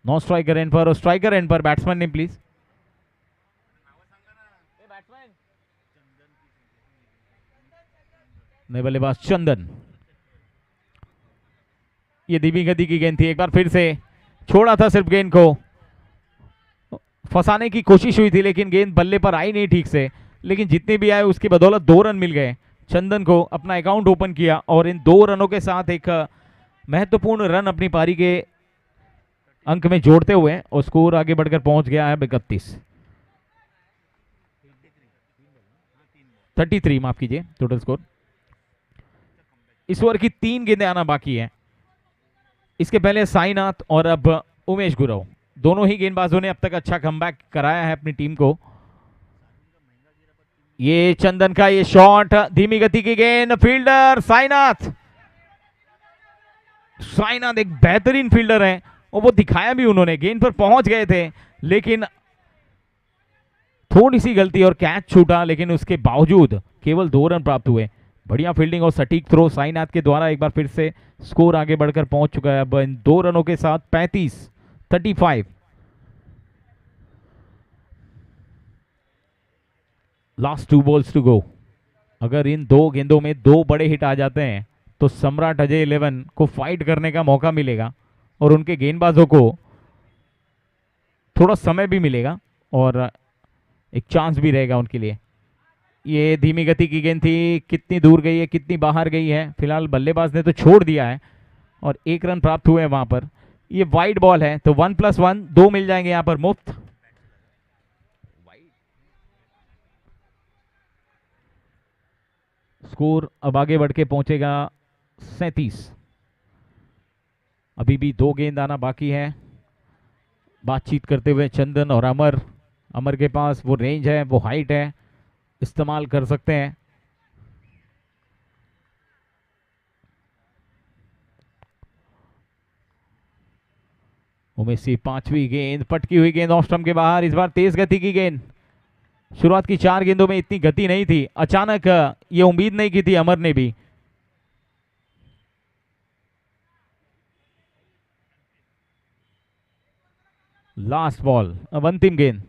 नॉन स्ट्राइकर एंड पर और striker end per batsman name please. नए बल्लेबाज चंदन। ये धीमी गति की गेंद थी, एक बार फिर से छोड़ा था सिर्फ गेंद को, फंसाने की कोशिश हुई थी लेकिन गेंद बल्ले पर आई नहीं ठीक से, लेकिन जितने भी आए उसकी बदौलत 2 रन मिल गए। चंदन को अपना अकाउंट ओपन किया और इन 2 रनों के साथ एक महत्वपूर्ण रन अपनी पारी के अंक में जोड़ते हुए और स्कोर आगे बढ़कर पहुंच गया है 31, 33 माफ कीजिए टोटल स्कोर। इस ओवर की 3 गेंदें आना बाकी है। इसके पहले साईनाथ और अब उमेश गुरव, दोनों ही गेंदबाजों ने अब तक अच्छा कमबैक कराया है अपनी टीम को। ये चंदन का ये शॉट, धीमी गति की गेंद, फील्डर साईनाथ। साईनाथ एक बेहतरीन फील्डर है और वो दिखाया भी उन्होंने, गेंद पर पहुंच गए थे लेकिन थोड़ी सी गलती और कैच छूटा, लेकिन उसके बावजूद केवल 2 रन प्राप्त हुए। बढ़िया फील्डिंग और सटीक थ्रो साईनाथ के द्वारा एक बार फिर से स्कोर आगे बढ़कर पहुंच चुका है अब इन 2 रनों के साथ 35। Last 2 balls to go. अगर इन 2 गेंदों में 2 बड़े हिट आ जाते हैं तो सम्राट अजय 11 को फाइट करने का मौका मिलेगा और उनके गेंदबाजों को थोड़ा समय भी मिलेगा और एक चांस भी रहेगा उनके लिए। ये धीमी गति की गेंद थी, कितनी दूर गई है, कितनी बाहर गई है, फिलहाल बल्लेबाज ने तो छोड़ दिया है और 1 रन प्राप्त हुए हैं वहां पर। ये वाइड बॉल है तो 1+1 2 मिल जाएंगे यहां पर मुफ्त। स्कोर अब आगे बढ़ के पहुंचेगा 37। अभी भी 2 गेंद आना बाकी है। बातचीत करते हुए चंदन और अमर। अमर के पास वो रेंज है, वो हाइट है, इस्तेमाल कर सकते हैं। उमेश सिंह 5वीं गेंद, पटकी हुई गेंद ऑफ स्टंप के बाहर, इस बार तेज गति की गेंद। शुरुआत की 4 गेंदों में इतनी गति नहीं थी, अचानक ये उम्मीद नहीं की थी अमर ने भी। लास्ट बॉल, अब अंतिम गेंद।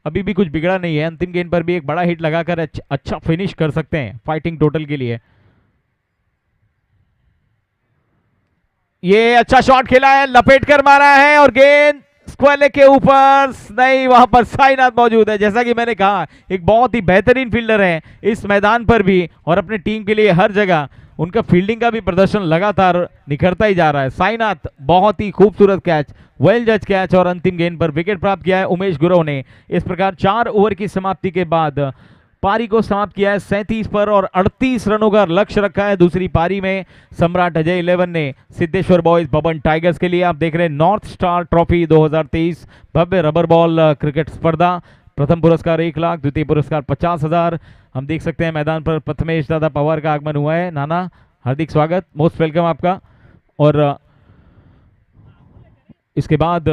अभी भी कुछ बिगड़ा नहीं है, अंतिम गेंद पर भी एक बड़ा हिट लगाकर अच्छा फिनिश कर सकते हैं फाइटिंग टोटल के लिए। ये अच्छा शॉट खेला है, लपेट कर मारा है और गेंद स्क्वायर के ऊपर नहीं, वहां पर साईनाथ मौजूद है। जैसा कि मैंने कहा एक बहुत ही बेहतरीन फील्डर है इस मैदान पर भी और अपने टीम के लिए हर जगह उनका फील्डिंग का भी प्रदर्शन लगातार निखरता ही जा रहा है। साईनाथ बहुत ही खूबसूरत कैच, वेल जज कैच और अंतिम गेंद पर विकेट प्राप्त किया है उमेश गुरव ने। इस प्रकार 4 ओवर की समाप्ति के बाद पारी को समाप्त किया है 37 पर और 38 रनों का लक्ष्य रखा है दूसरी पारी में। सम्राट अजय 11 ने सिद्धेश्वर बॉयज बबन टाइगर्स के लिए। आप देख रहे हैं नॉर्थ स्टार ट्रॉफी 2023 भव्य रबर बॉल क्रिकेट स्पर्धा। प्रथम पुरस्कार 1 लाख, द्वितीय पुरस्कार 50,000। हम देख सकते हैं मैदान पर प्रथमेश दादा पवार का आगमन हुआ है। नाना हार्दिक स्वागत, मोस्ट वेलकम आपका। और इसके बाद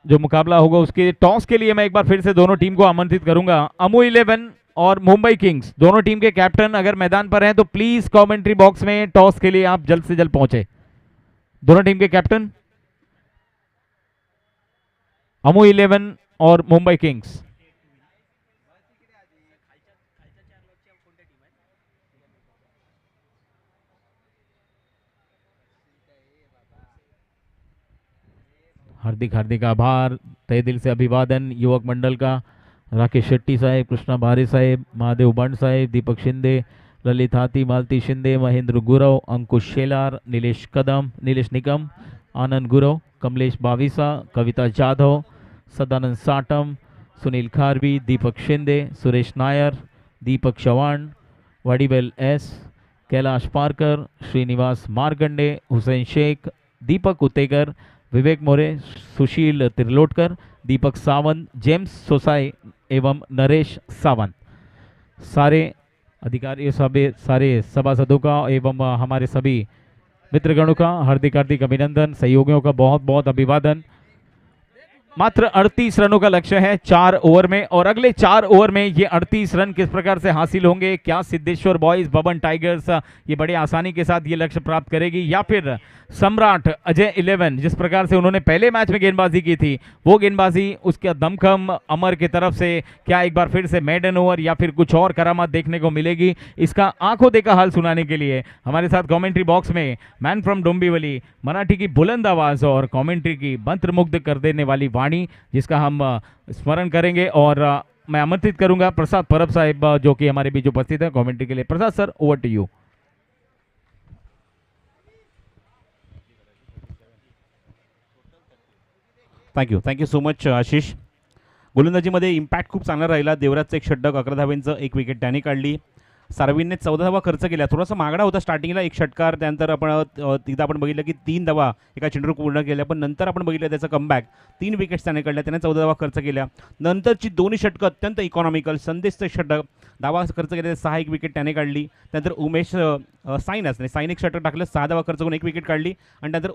जो मुकाबला होगा उसके टॉस के लिए मैं एक बार फिर से दोनों टीम को आमंत्रित करूंगा। अमू 11 और मुंबई किंग्स दोनों टीम के कैप्टन अगर मैदान पर हैं तो प्लीज कमेंट्री बॉक्स में टॉस के लिए आप जल्द से जल्द पहुंचे। दोनों टीम के कैप्टन अमू 11 और मुंबई किंग्स। हार्दिक हार्दिक आभार, तहे दिल से अभिवादन युवक मंडल का। राकेश शेट्टी साहेब, कृष्णा भारे साहेब, महादेव बंड साहेब, दीपक शिंदे, ललित हाथी, मालती शिंदे, महेंद्र गुरव, अंकुश शेलार, नीलेश कदम, नीलेश निकम, आनंद गुरव, कमलेश बाविसा, कविता जाधव, सदानंद साटम, सुनील खारवी, दीपक शिंदे, सुरेश नायर, दीपक चव्हाण, वडीवेल एस, कैलाश पारकर, श्रीनिवास मारकंडे, हुसैन शेख, दीपक उतेकर, विवेक मोरे, सुशील तिरलोटकर, दीपक सावंत, जेम्स सोसाई एवं नरेश सावंत, सारे अधिकारियों सभी सारे सभासदों का एवं हमारे सभी मित्रगणों का हार्दिक हार्दिक अभिनंदन, सहयोगियों का बहुत बहुत अभिवादन। मात्र 38 रनों का लक्ष्य है 4 ओवर में, और अगले 4 ओवर में ये 38 रन किस प्रकार से हासिल होंगे, क्या सिद्धेश्वर बॉयज बबन टाइगर्स ये बड़े आसानी के साथ ये लक्ष्य प्राप्त करेगी, या फिर सम्राट अजय 11 जिस प्रकार से उन्होंने पहले मैच में गेंदबाजी की थी वो गेंदबाजी उसके दमखम अमर की तरफ से क्या एक बार फिर से मेडन ओवर या फिर कुछ और करामात देखने को मिलेगी, इसका आंखों देखा हाल सुनाने के लिए हमारे साथ कमेंट्री बॉक्स में मैन फ्रॉम डोंबिवली, मराठी की बुलंद आवाज और कमेंट्री की मंत्रमुग्ध कर देने वाली वाणी जिसका हम स्मरण करेंगे। और मैं आमंत्रित करूंगा प्रसाद परब साहिब जो कि हमारे बीच उपस्थित है कमेंट्री के लिए। Prasad sir, over to you. Thank you so much Ashish. गोलंदाजीमध्ये इम्पॅक्ट खूप चांगला राहिला। देवराजचं एक षटक, 11 धावांचं एक विकेट त्याने काढली। सारवीनने 14 धावा खर्च केल्या, थोडासा मागडा होता स्टार्टिंगला एक षटकार, त्यानंतर आपण तिथं आपण बघितलं की 3 धावा एका चेंडूवर पूर्ण केल्या, पण नंतर आपण बघितलं त्याचा कमबॅक, 3 विकेट्स त्याने काढल्या, त्याने 14 धावा खर्च केल्या। नंतरची दोन्ही षटकं अत्यंत इकॉनॉमिकल, संदेशचं षटक धावा खर्च केले 6 एक विकेट त्याने काढली, त्यानंतर उमेश साईन एक षटक टाकलं 6 धावा खर्च करून 1 विकेट काढली, आणि त्यानंतर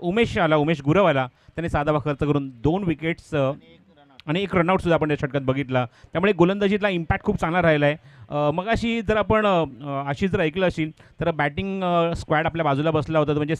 उमेश गुरव आला, त्याने 6 धावा खर्च करून 2 विकेट्स आणि 1 रनआउट सुद्धा आपण त्या षटकात बघितला। त्यामुळे गोलंदाजीतला इम्पॅक्ट खूप चांगला राहिला आहे। मगाशी जर आपण आशिष जर ऐकलं असेल तर बॅटिंग स्क्वॅड आपल्या बाजूला बसला होता, म्हणजे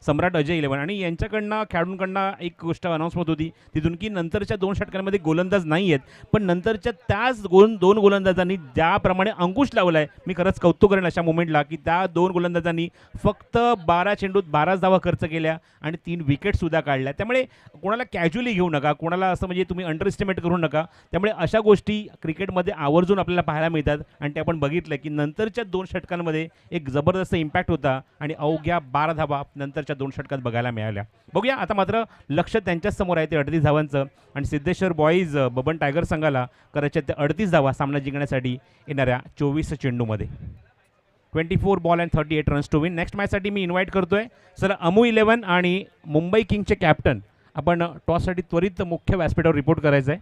सम्राट अजय 11, आणि यांच्याकडनं खेळाडूंकडनं एक गोष्ट अनाऊन्स होत होती तिथून की नंतरच्या 2 षटकांमध्ये गोलंदाज नाही आहेत, पण नंतरच्या त्याच 2 गोलंदाजांनी ज्याप्रमाणे अंकुश लावला आहे, मी खरंच कौतुक करेन अशा मोमेंटला की त्या 2 गोलंदाजांनी फक्त 12 चेंडूत 12 धावा खर्च केल्या आणि 3 विकेटसुद्धा काढल्या। त्यामुळे कोणाला कॅज्युअली घेऊ नका, कोणाला असं म्हणजे तुम्ही अंडर एस्टिमेट करू नका। त्यामुळे अशा गोष्टी क्रिकेटमध्ये आवर्जून आपल्याला पाहायला मिळतात, आणि ते आपण बघितलं की नंतरच्या 2 षटकांमध्ये एक जबरदस्त इम्पॅक्ट होता आणि अवघ्या 12 धावा नंतरच्या 2 षटकात बघायला मिळाल्या। बघूया आता मात्र लक्ष त्यांच्याच समोर आहे ते 38 धावांचं, आणि सिद्धेश्वर बॉईज बबन टायगर संघाला करायच्या ते 38 धावा सामना जिंकण्यासाठी येणाऱ्या 24 चेंडूमध्ये। 24 ball and 38 runs to win. Next मॅचसाठी मी इन्व्हाइट करतोय सर अमू 11 आणि मुंबई किंगचे कॅप्टन, आपण टॉससाठी त्वरित मुख्य व्यासपीठावर रिपोर्ट करायचं आहे,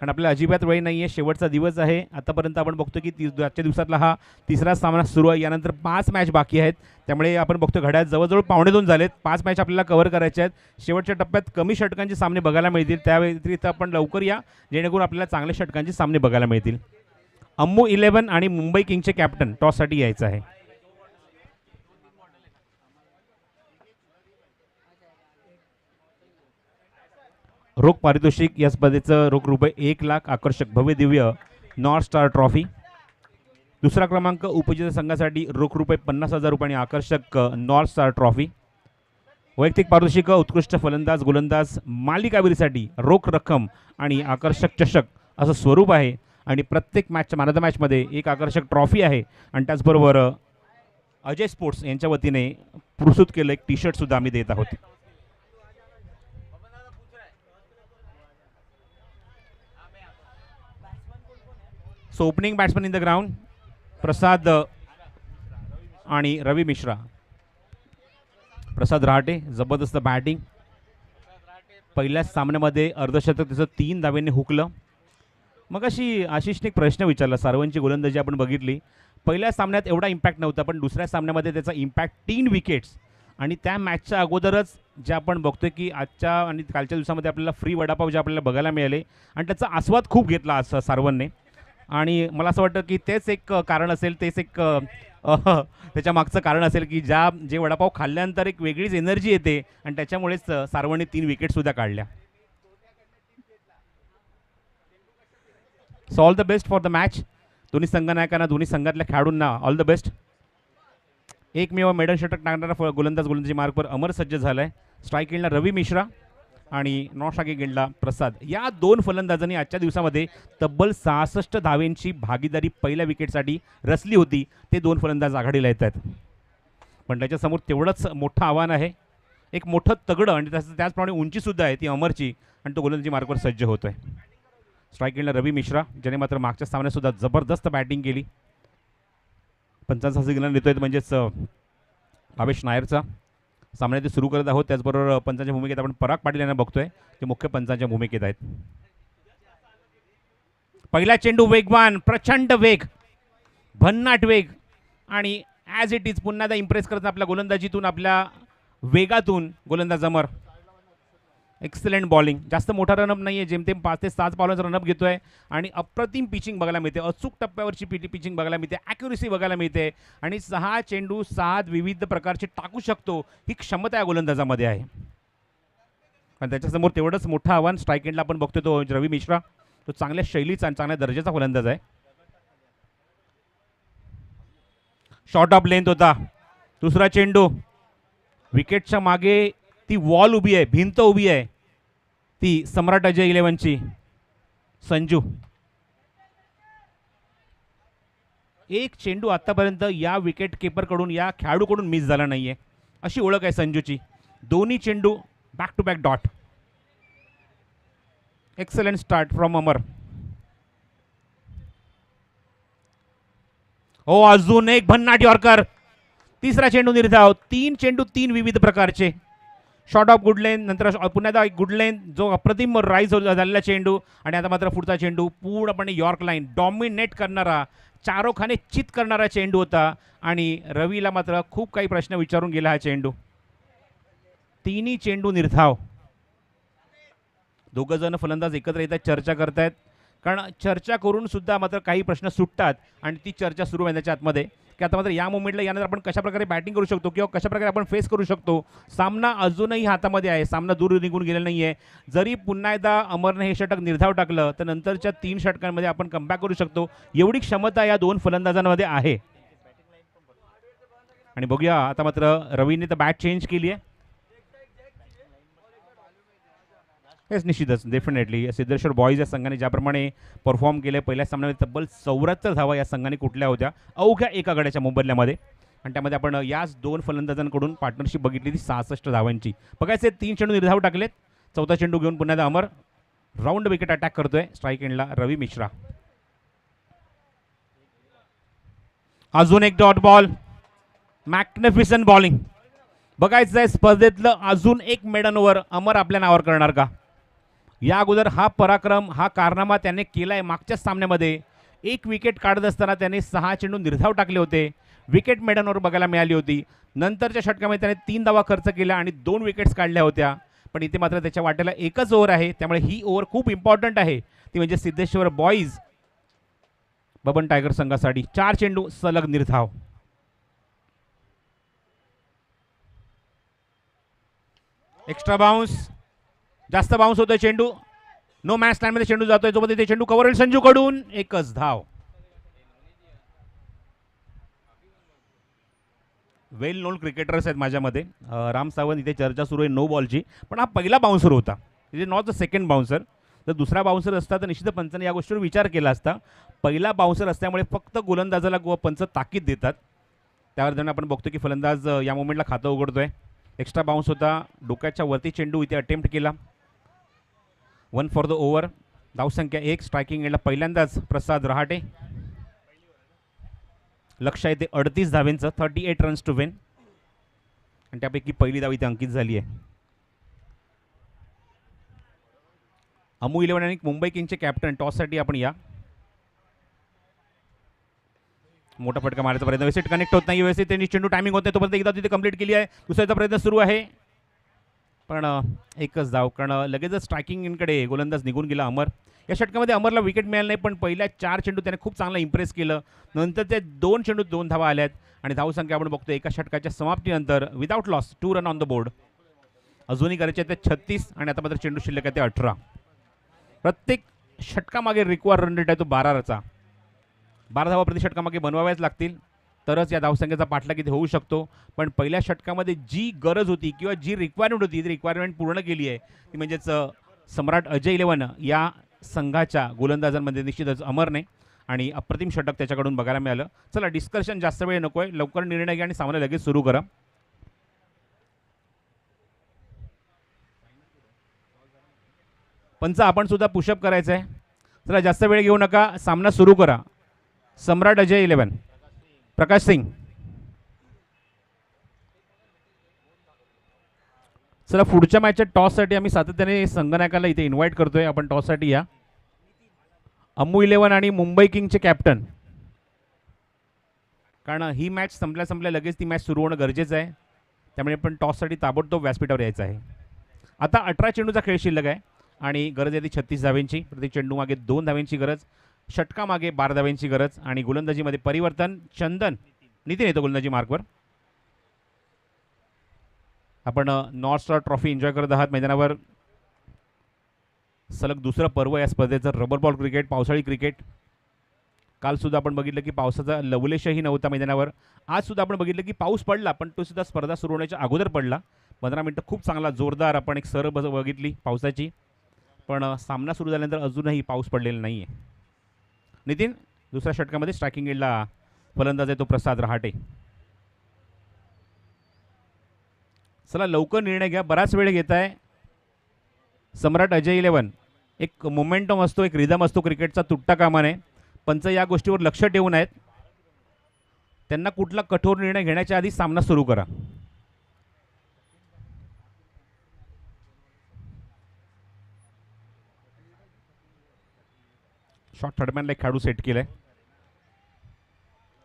आणि आपल्याला अजिबात वेळ नाही आहे, शेवटचा दिवस आहे। आतापर्यंत आपण बघतो की आजच्या दिवसातला हा तिसरा सामना सुरू आहे, यानंतर 5 मॅच बाकी आहेत, त्यामुळे आपण बघतो घड्याळ जवळजवळ 2:15 झालेत, 5 मॅच आपल्याला कव्हर करायच्या आहेत। शेवटच्या टप्प्यात कमी षटकांचे सामने बघायला मिळतील, त्या व्यतिरिक्त आपण लवकर या जेणेकरून आपल्याला चांगल्या षटकांचे सामने बघायला मिळतील। अम्मू 11 आणि मुंबई किंगचे कॅप्टन टॉससाठी यायचं आहे। रोख पारितोषिक या स्पर्धेचं रोख रुपये 1 लाख, आकर्षक भव्य दिव्य नॉर्थ स्टार ट्रॉफी। दुसरा क्रमांक उपजित संघासाठी रोख रुपये 50,000 रुपये आणि आकर्षक नॉर्थ स्टार ट्रॉफी। वैयक्तिक पारितोषिक उत्कृष्ट फलंदाज गोलंदाज मालिकावीरीसाठी रोख रक्कम आणि आकर्षक चषक असं स्वरूप आहे, आणि प्रत्येक मॅच मॅन ऑफ द मॅचमध्ये एक आकर्षक ट्रॉफी आहे, आणि त्याचबरोबर अजय स्पोर्ट्स यांच्या वतीने प्रस्तुत केलं एक टी-शर्ट सुद्धा आम्ही देत आहोत। So opening batsman in the ground Prasad आणि रवी मिश्रा। प्रसाद रहाटे जबरदस्त बॅटिंग, पहिल्याच सामन्यामध्ये अर्धशतक त्याचं 3 धावांनी हुकलं। मग अशी आशिषने एक प्रश्न विचारला, सार्वंची गोलंदाजी आपण बघितली, पहिल्या सामन्यात एवढा इम्पॅक्ट नव्हता, पण दुसऱ्या सामन्यामध्ये त्याचा इम्पॅक्ट 3 विकेट्स, आणि त्या मॅचच्या अगोदरच जे आपण बघतोय की आजच्या आणि कालच्या दिवसामध्ये आपल्याला फ्री वडापाव जे आपल्याला बघायला मिळाले, आणि त्याचा आस्वाद खूप घेतला आज सार्वनने, आणि मला असं वाटतं की तेच एक कारण असेल, तेच एक त्याच्या मागचं कारण असेल की जे वडापाव खाल्ल्यानंतर एक वेगळीच एनर्जी येते, आणि त्याच्यामुळेच सार्वने 3 विकेटसुद्धा काढल्या। So all the best for the match, दोन्ही संघनायकांना, दोन्ही संघातल्या खेळाडूंना ऑल द बेस्ट। एकमेव मेडन षटक टाकणारा गोलंदाजी मार्कवर अमर सज्ज झाला आहे। स्ट्राईक एंडला रवी मिश्रा आणि नॉन स्ट्राईक एंडला प्रसाद, या 2 फलंदाजांनी आजच्या दिवसामध्ये तब्बल 66 धावेंची भागीदारी पहिल्या विकेटसाठी रचली होती। ते 2 फलंदाज आघाडीला येत आहेत, पण त्याच्यासमोर तेवढंच मोठं आव्हान आहे, एक मोठं तगडं, आणि त्याचप्रमाणे उंचीसुद्धा आहे ती अमरची, आणि तो गोलंदाजी मार्कवर सज्ज होतोय। स्ट्राईक एंडला रवी मिश्रा, ज्याने मात्र मागच्या सामन्यात सुद्धा जबरदस्त बॅटिंग केली. पंचांचा सिग्नल देतोय म्हणजेच भावेश नायरचा. सामन्यात ते सुरू करत आहोत. त्याचबरोबर पंचांच्या भूमिकेत आपण पराग पाटील यांना बघतोय, ते मुख्य पंचांच्या भूमिकेत आहेत. पहिला चेंडू वेगवान, प्रचंड वेग, भन्नाट वेग, आणि ॲज इट इज पुन्हा एकदा इम्प्रेस करत आपल्या गोलंदाजीतून, आपल्या वेगातून गोलंदाज अमर. Excellent bowling. जास्त मोठा रनअप नाही आहे, जेमतेम 5 ते 7 बॉलांचा रनअप घेतोय आणि अप्रतिम पिचिंग बघायला मिळते. अचूक टप्प्यावरची पिचिंग बघायला मिळते, ॲक्युरेसी बघायला मिळते, आणि 6 चेंडू 7 विविध प्रकारचे टाकू शकतो, ही क्षमता या गोलंदाजामध्ये आहे. आणि त्याच्यासमोर तेवढंच मोठं आव्हान स्ट्राईक एंडला आपण बघतोय, तो रवी मिश्रा. तो चांगल्या शैलीचा आणि चांगल्या दर्जाचा गोलंदाज आहे. शॉर्ट ऑफ लेंथ होता. दुसरा चेंडू, विकेटच्या मागे ती वॉल उभी आहे, भिंत उभी आहे, ती सम्राट अजय 11ची संजू. एक चेंडू आतापर्यंत या विकेट कीपरकडून, या खेळाडूकडून मिस झाला नाहीये, अशी ओळख आहे संजूची. दोन्ही चेंडू back to back dot. Excellent start from Amar. हो, अजून एक भन्नाट यॉर्कर. तिसरा चेंडू निर्धाव. 3 चेंडू 3 विविध प्रकारचे. शॉर्ट ऑफ गुड लेन, नंतर पुन्हा एकदा एक गुड लेन, जो अप्रतिम राईज झालेला चेंडू, आणि आता मात्र पुढचा चेंडू पूर्णपणे यॉर्क लाईन डॉमिनेट करणारा, चारोखाने चित करणारा चेंडू होता, आणि रवीला मात्र खूप काही प्रश्न विचारून गेला हा चेंडू. तिन्ही चेंडू निर्धाव. दोघं जण फलंदाज एकत्र येतात, चर्चा करतायत, कारण चर्चा करून सुद्धा मात्र काही प्रश्न सुटतात, आणि ती चर्चा सुरू आहे त्याच्या आतमध्ये, की आता मात्र या मोमेंटला यानंतर आपण कशाप्रकारे बॅटिंग करू शकतो किंवा कशाप्रकारे आपण फेस करू शकतो. सामना अजूनही हातामध्ये आहे, सामना दूर निघून गेलेला नाही आहे. जरी पुन्हा एकदा अमरने हे षटक निर्धाव टाकलं, तर नंतरच्या 3 षटकांमध्ये आपण कमबॅक करू शकतो, एवढी क्षमता या 2 फलंदाजांमध्ये आहे. आणि बघूया, आता मात्र रवीने तर बॅट चेंज केली आहे. येस, निश्चितच, डेफिनेटली सिद्धेश्वर बॉईज या संघाने ज्याप्रमाणे परफॉर्म केले, पहिल्या सामन्यामध्ये तब्बल 74 धावा या संघाने कुठल्या होत्या अवघ्या एका गड्याच्या मोबदल्यामध्ये, आणि त्यामध्ये आपण याच 2 फलंदाजांकडून पार्टनरशिप बघितली ती 66 धावांची. बघायचे 3 चेंडू निर्धाव टाकलेत. चौथा चेंडू घेऊन पुन्हा अमर राऊंड विकेट अटॅक करतोय. स्ट्राईक एंडला रवी मिश्रा. अजून एक डॉट बॉल. Magnificent bowling. बघायचं आहे स्पर्धेतलं अजून एक मेडन ओव्हर अमर आपल्या नावावर करणार का. या अगोदर हा पराक्रम, हा कारनामा त्याने केलाय. मागच्याच सामन्यामध्ये 1 विकेट काढत असताना त्याने 6 चेंडू निर्धाव टाकले होते. विकेट मेडनवर बघायला मिळाली होती. नंतरच्या षटकामध्ये त्याने 3 धावा खर्च केल्या आणि 2 विकेट्स काढल्या होत्या. पण इथे मात्र त्याच्या वाट्याला एकच ओव्हर आहे, त्यामुळे ही ओव्हर खूप इम्पॉर्टंट आहे. ती म्हणजे सिद्धेश्वर बॉईज बबन टायगर संघासाठी 4 चेंडू सलग निर्धाव. एक्स्ट्रा बाउन्स, जास्त बाउन्स होतोय चेंडू. नो मॅच स्टँडमध्ये चेंडू जातोय, जोपर्यंत ते चेंडू कव्हर होईल संजूकडून. एकच धाव. वेल नोन क्रिकेटर्स आहेत माझ्यामध्ये. राम सावंत, इथे चर्चा सुरू आहे नो बॉलची, पण हा पहिला बाउन्सर होता. It is not the second bouncer. जर दुसरा बाउन्सर असता तर निश्चित पंचाने या गोष्टीवर विचार केला असता. पहिला बाउन्सर असल्यामुळे फक्त गोलंदाजाला पंच ताकीद देतात. त्यावर जाऊन आपण बघतो की फलंदाज या मोमेंटला खातं उघडतोय. एक्स्ट्रा बाउन्स होता, डोक्याच्या वरती चेंडू इथे अटेम्प्ट केला. 1 फॉर द ओव्हर. धावसंख्या 1. स्ट्रायकिंग एंडला पहिल्यांदाच प्रसाद रहाटे. लक्ष आहे ते 38 धावेंचं, 38 रन्स टू विन, आणि त्यापैकी पहिली धाव इथे अंकित झाली आहे. अमू 11 आणि मुंबई किंगचे कॅप्टन टॉससाठी आपण या. मोठा फटका मारायचा प्रयत्न, व्यवस्थित कनेक्ट होत नाही, व्यवस्थित त्यांनी चेंडू टायमिंग होत नाही, तोपर्यंत एकदा तिथे कंप्लीट केली आहे. दुसऱ्याचा प्रयत्न सुरू आहे, पण एकच धाव, कारण लगेचच स्ट्रायकिंग इनकडे गोलंदाज निघून गेला अमर. या षटकामध्ये अमरला विकेट मिळालं नाही, पण पहिल्या 4 चेंडू त्याने खूप चांगला इम्प्रेस केलं. नंतर ते 2 चेंडू 2 धावा आल्यात, आणि धावसंख्या आपण बघतो एका षटकाच्या समाप्तीनंतर without loss 2 run on the board. अजूनही करायचे ते 36, आणि आता मात्र चेंडू शिल्लक आहे ते 18. प्रत्येक षटकामागे रिक्वायर रन रेट आहे तो 12चा. 12 धावा प्रति षटकामागे बनवाव्याच लागतील, तरच या धावसंख्येचा पाठलाग इथे होऊ शकतो. पण पहिल्या षटकामध्ये जी गरज होती किंवा जी रिक्वायरमेंट होती ती रिक्वायरमेंट पूर्ण केली आहे. ती म्हणजेच सम्राट अजय 11 या संघाच्या गोलंदाजांमध्ये निश्चितच अमरने, आणि अप्रतिम षटक त्याच्याकडून बघायला मिळालं. चला, डिस्कशन जास्त वेळ नको आहे, लवकर निर्णय घ्या आणि सामना लगेच सुरू करा. पंच, आपण सुद्धा पुशअप करायचं आहे. चला जास्त वेळ घेऊ नका, सामना सुरू करा. सम्राट अजय 11, प्रकाश सिंग. चला पुढच्या मॅचच्या टॉससाठी आम्ही सातत्याने संगनायकाला इथे इन्व्हाइट करतोय. आपण टॉससाठी या. अम्मू 11 आणि मुंबई किंगचे कॅप्टन, कारण ही मॅच संपल्या लगेच ती मॅच सुरू होणं गरजेचं आहे. त्यामुळे पण टॉससाठी ताबडतोब व्यासपीठावर यायचं आहे. आता 18 चेंडूचा खेळ शिल्लक आहे आणि गरज आहे ती 36 धाव्यांची. प्रत्येक चेंडू मागे 2 धाव्यांची गरज, षटका मागे 12 धाव्यांची गरज आणि गोलंदाजीमध्ये परिवर्तन. चंदन नितीन येतो गोलंदाजी मार्कवर. आपण नॉर्थ स्टार ट्रॉफी एन्जॉय करत आहात मैदानावर. सलग दुसरं पर्व या स्पर्धेचं, रबर बॉल क्रिकेट, पावसाळी क्रिकेट. कालसुद्धा आपण बघितलं की पावसाचा लवलेशही नव्हता मैदानावर. आजसुद्धा आपण बघितलं की पाऊस पडला, पण तो सुद्धा स्पर्धा सुरू होण्याच्या अगोदर पडला. 15 मिनटं खूप चांगला जोरदार आपण एक सर बघितली पावसाची, पण सामना सुरू झाल्यानंतर अजूनही पाऊस पडलेला नाही आहे. नितीन दुसऱ्या षटकामध्ये स्ट्रायकिंग एंडला फलंदाज आहे तो प्रसाद रहाटे. चला लवकर निर्णय घ्या, बराच वेळ घेत आहे. सम्राट अजय 11, एक मोमेंटम असतो, एक रिदम असतो क्रिकेटचा, तुटता कामा नये. पंच या गोष्टीवर लक्ष ठेवून आहेत. त्यांना कुठला कठोर निर्णय घेण्याच्या आधी सामना सुरू करा. शॉट थर्डमॅनला एक खेळाडू सेट केलाय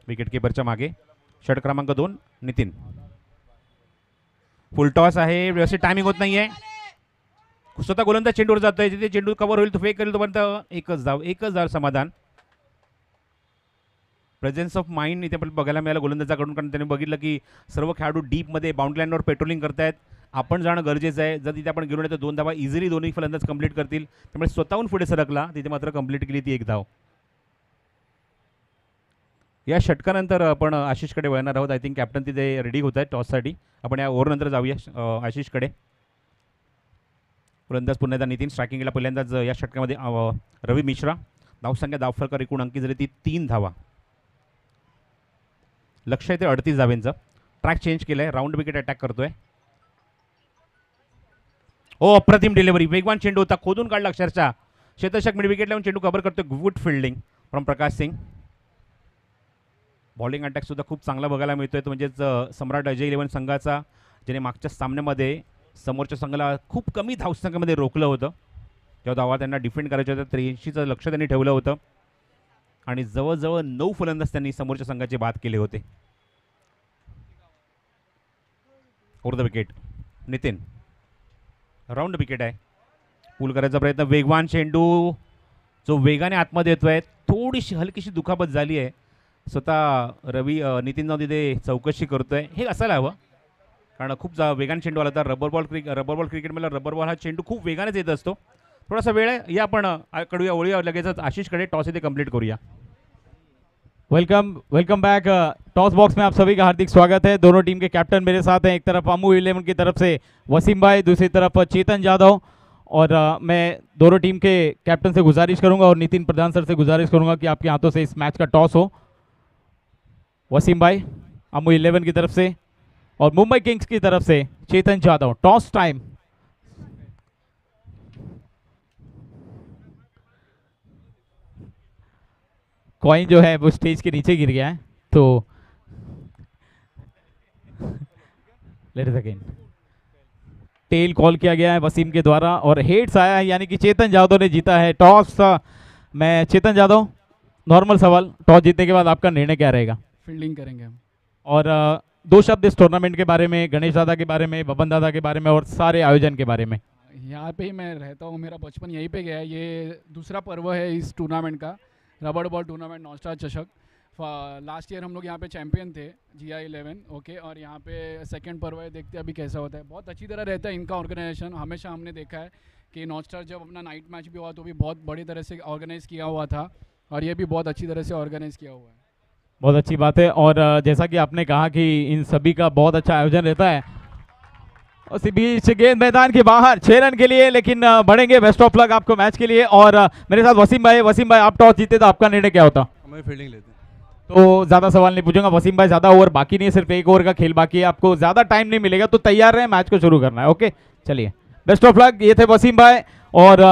विकेट किपरच्या मागे. षट क्रमांक 2 नितीन. फुल टॉस आहे, व्यवस्थित टायमिंग होत नाहीये. स्वतः गोलंदाज चेंडूवर जातोय, जिथे चेंडू कव्हर होईल तो फेक करेल तोपर्यंत एकच धाव समाधान. प्रेझेन्स ऑफ माइंड इथे बघायला मिळालं गोलंदाजाकडून, कारण त्याने बघितलं की सर्व खेळाडू डीपमध्ये बाउंड्री लाईनवर पेट्रोलिंग करतायत. आपण जाणं गरजेचं आहे. जर तिथे आपण गेलो नाही तर 2 धावा इझिली दोन्ही फलंदाज कंप्लीट करतील. त्यामुळे स्वतःहून पुढे सरकला, तिथे मात्र कंप्लीट केली ती 1 धाव. या षटकानंतर आपण आशिषकडे वळणार आहोत. आय थिंक कॅप्टन तिथे रेडी होत आहे टॉससाठी. आपण या ओव्हरनंतर जाऊया आशिषकडे. फलंदाज पुन्हा एकदा नितीन. स्ट्रायकिंगला पहिल्यांदाच या षटकामध्ये रवी मिश्रा. धावसंख्या धावफलक एकूण अंकी झाली ती 3 धावा. लक्ष येते 38 धावेंचं. ट्रॅक चेंज केलं आहे, राऊंड विकेट अटॅक करतोय. ओ अप्रतिम डिलिव्हरी, वेगवान चेंडू होता, खोदून काढला अक्षरशः. शेतशक मिड विकेट लावून चेंडू कव्हर करतोय. Good fielding from Prakash Singh. Bowling attack सुद्धा खूप चांगला बघायला मिळतोय. तो म्हणजेच सम्राट अजय 11 संघाचा, ज्याने मागच्या सामन्यामध्ये समोरच्या संघाला खूप कमी धावसंख्येमध्ये रोखलं होतं. जेव्हा धावा त्यांना डिफेंड करायचं होतं 83चं लक्ष त्यांनी ठेवलं होतं आणि जवळजवळ 9 फलंदाज त्यांनी समोरच्या संघाचे बाद केले होते. Over the wicket Nitin. Round wicket आहे. पूल करायचा प्रयत्न, वेगवान चेंडू जो वेगाने आतमध्ये येतोय. थोडीशी हलकीशी दुखापत झाली आहे. स्वतः रवी नितीन जाऊन तिथे चौकशी करतोय. हे असायला हवं, कारण खूप वेगाने चेंडू आला तर रबर बॉल क्रिकेटमध्ये रबर बॉल हा चेंडू खूप वेगानेच येत असतो. थोडासा वेळ आहे. या आपण कडूया ओळीया लगेचच आशीषकडे टॉस इथे कंप्लीट करूया. Welcome back. टॉस बॉक्स में आप सभी का हार्दिक स्वागत है. दोनों टीम के कैप्टन मेरे साथ हैं. एक तरफ अम्मू 11 की तरफ से वसीम भाई, दूसरी तरफ चेतन जाधव. और मैं दोनों टीम के कैप्टन से गुजारिश करूंगा और नितिन प्रधान सर से गुजारिश करूंगा कि आपके हाथों से इस मैच का टॉस हो. वसीम भाई अम्मू 11 की तरफ से और मुंबई किंग्स की तरफ से Chetan Jadhav. Toss time. Coin जो है वो स्टेज के नीचे गिर गया है, तो let us again. Tail call किया गया है वसीम के द्वारा और हेड्स आया है, यानी कि चेतन जाधव ने जीता है टॉस. मैं चेतन जाधव, नॉर्मल सवाल, टॉस जीतने के बाद आपका निर्णय क्या रहेगा? फील्डिंग करेंगे हम. और 2 शब्द इस टूर्नामेंट के बारे में, गणेश दादा के बारे में, बबन दादा के बारे में और सारे आयोजन के बारे में. यहाँ पे ही मैं रहता हूँ, मेरा बचपन यहीं पे गया है. ये दूसरा पर्व है इस टूर्नामेंट का, rubber ball tournament north star चषक. लास्ट ईयर हम लोग यहाँ पे चैंपियन थे GI 11. ओके, और यहाँ पे सेकंड पर्व है, देखते हैं अभी कैसा होता है. बहुत अच्छी तरह रहता है इनका ऑर्गेनाइजेशन. हमेशा हमने देखा है कि नॉर्थ स्टार जब अपना नाइट मैच भी हुआ तो भी बहुत बड़ी तरह से ऑर्गेनाइज़ किया हुआ था और ये भी बहुत अच्छी तरह से ऑर्गेनाइज़ किया हुआ है. बहुत अच्छी बात है. और जैसा कि आपने कहा कि इन सभी का बहुत अच्छा आयोजन रहता है. उसी बीच गेंद मैदान के बाहर 6 रन के लिए, लेकिन बढ़ेंगे. बेस्ट ऑफ लक आपको मैच के लिए. और मेरे साथ वसीम भाई, आप टॉस जीते तो आपका निर्णय क्या होता? हमें फील्डिंग लेते हैं. तो ज़्यादा सवाल नहीं पूछूंगा. वसीम भाई, ज़्यादा ओवर बाकी नहीं है, सिर्फ 1 ओवर का खेल बाकी है. आपको ज़्यादा टाइम नहीं मिलेगा, तो तैयार रहें, मैच को शुरू करना है. ओके, चलिए, बेस्ट ऑफ लक. ये थे वसीम भाई. और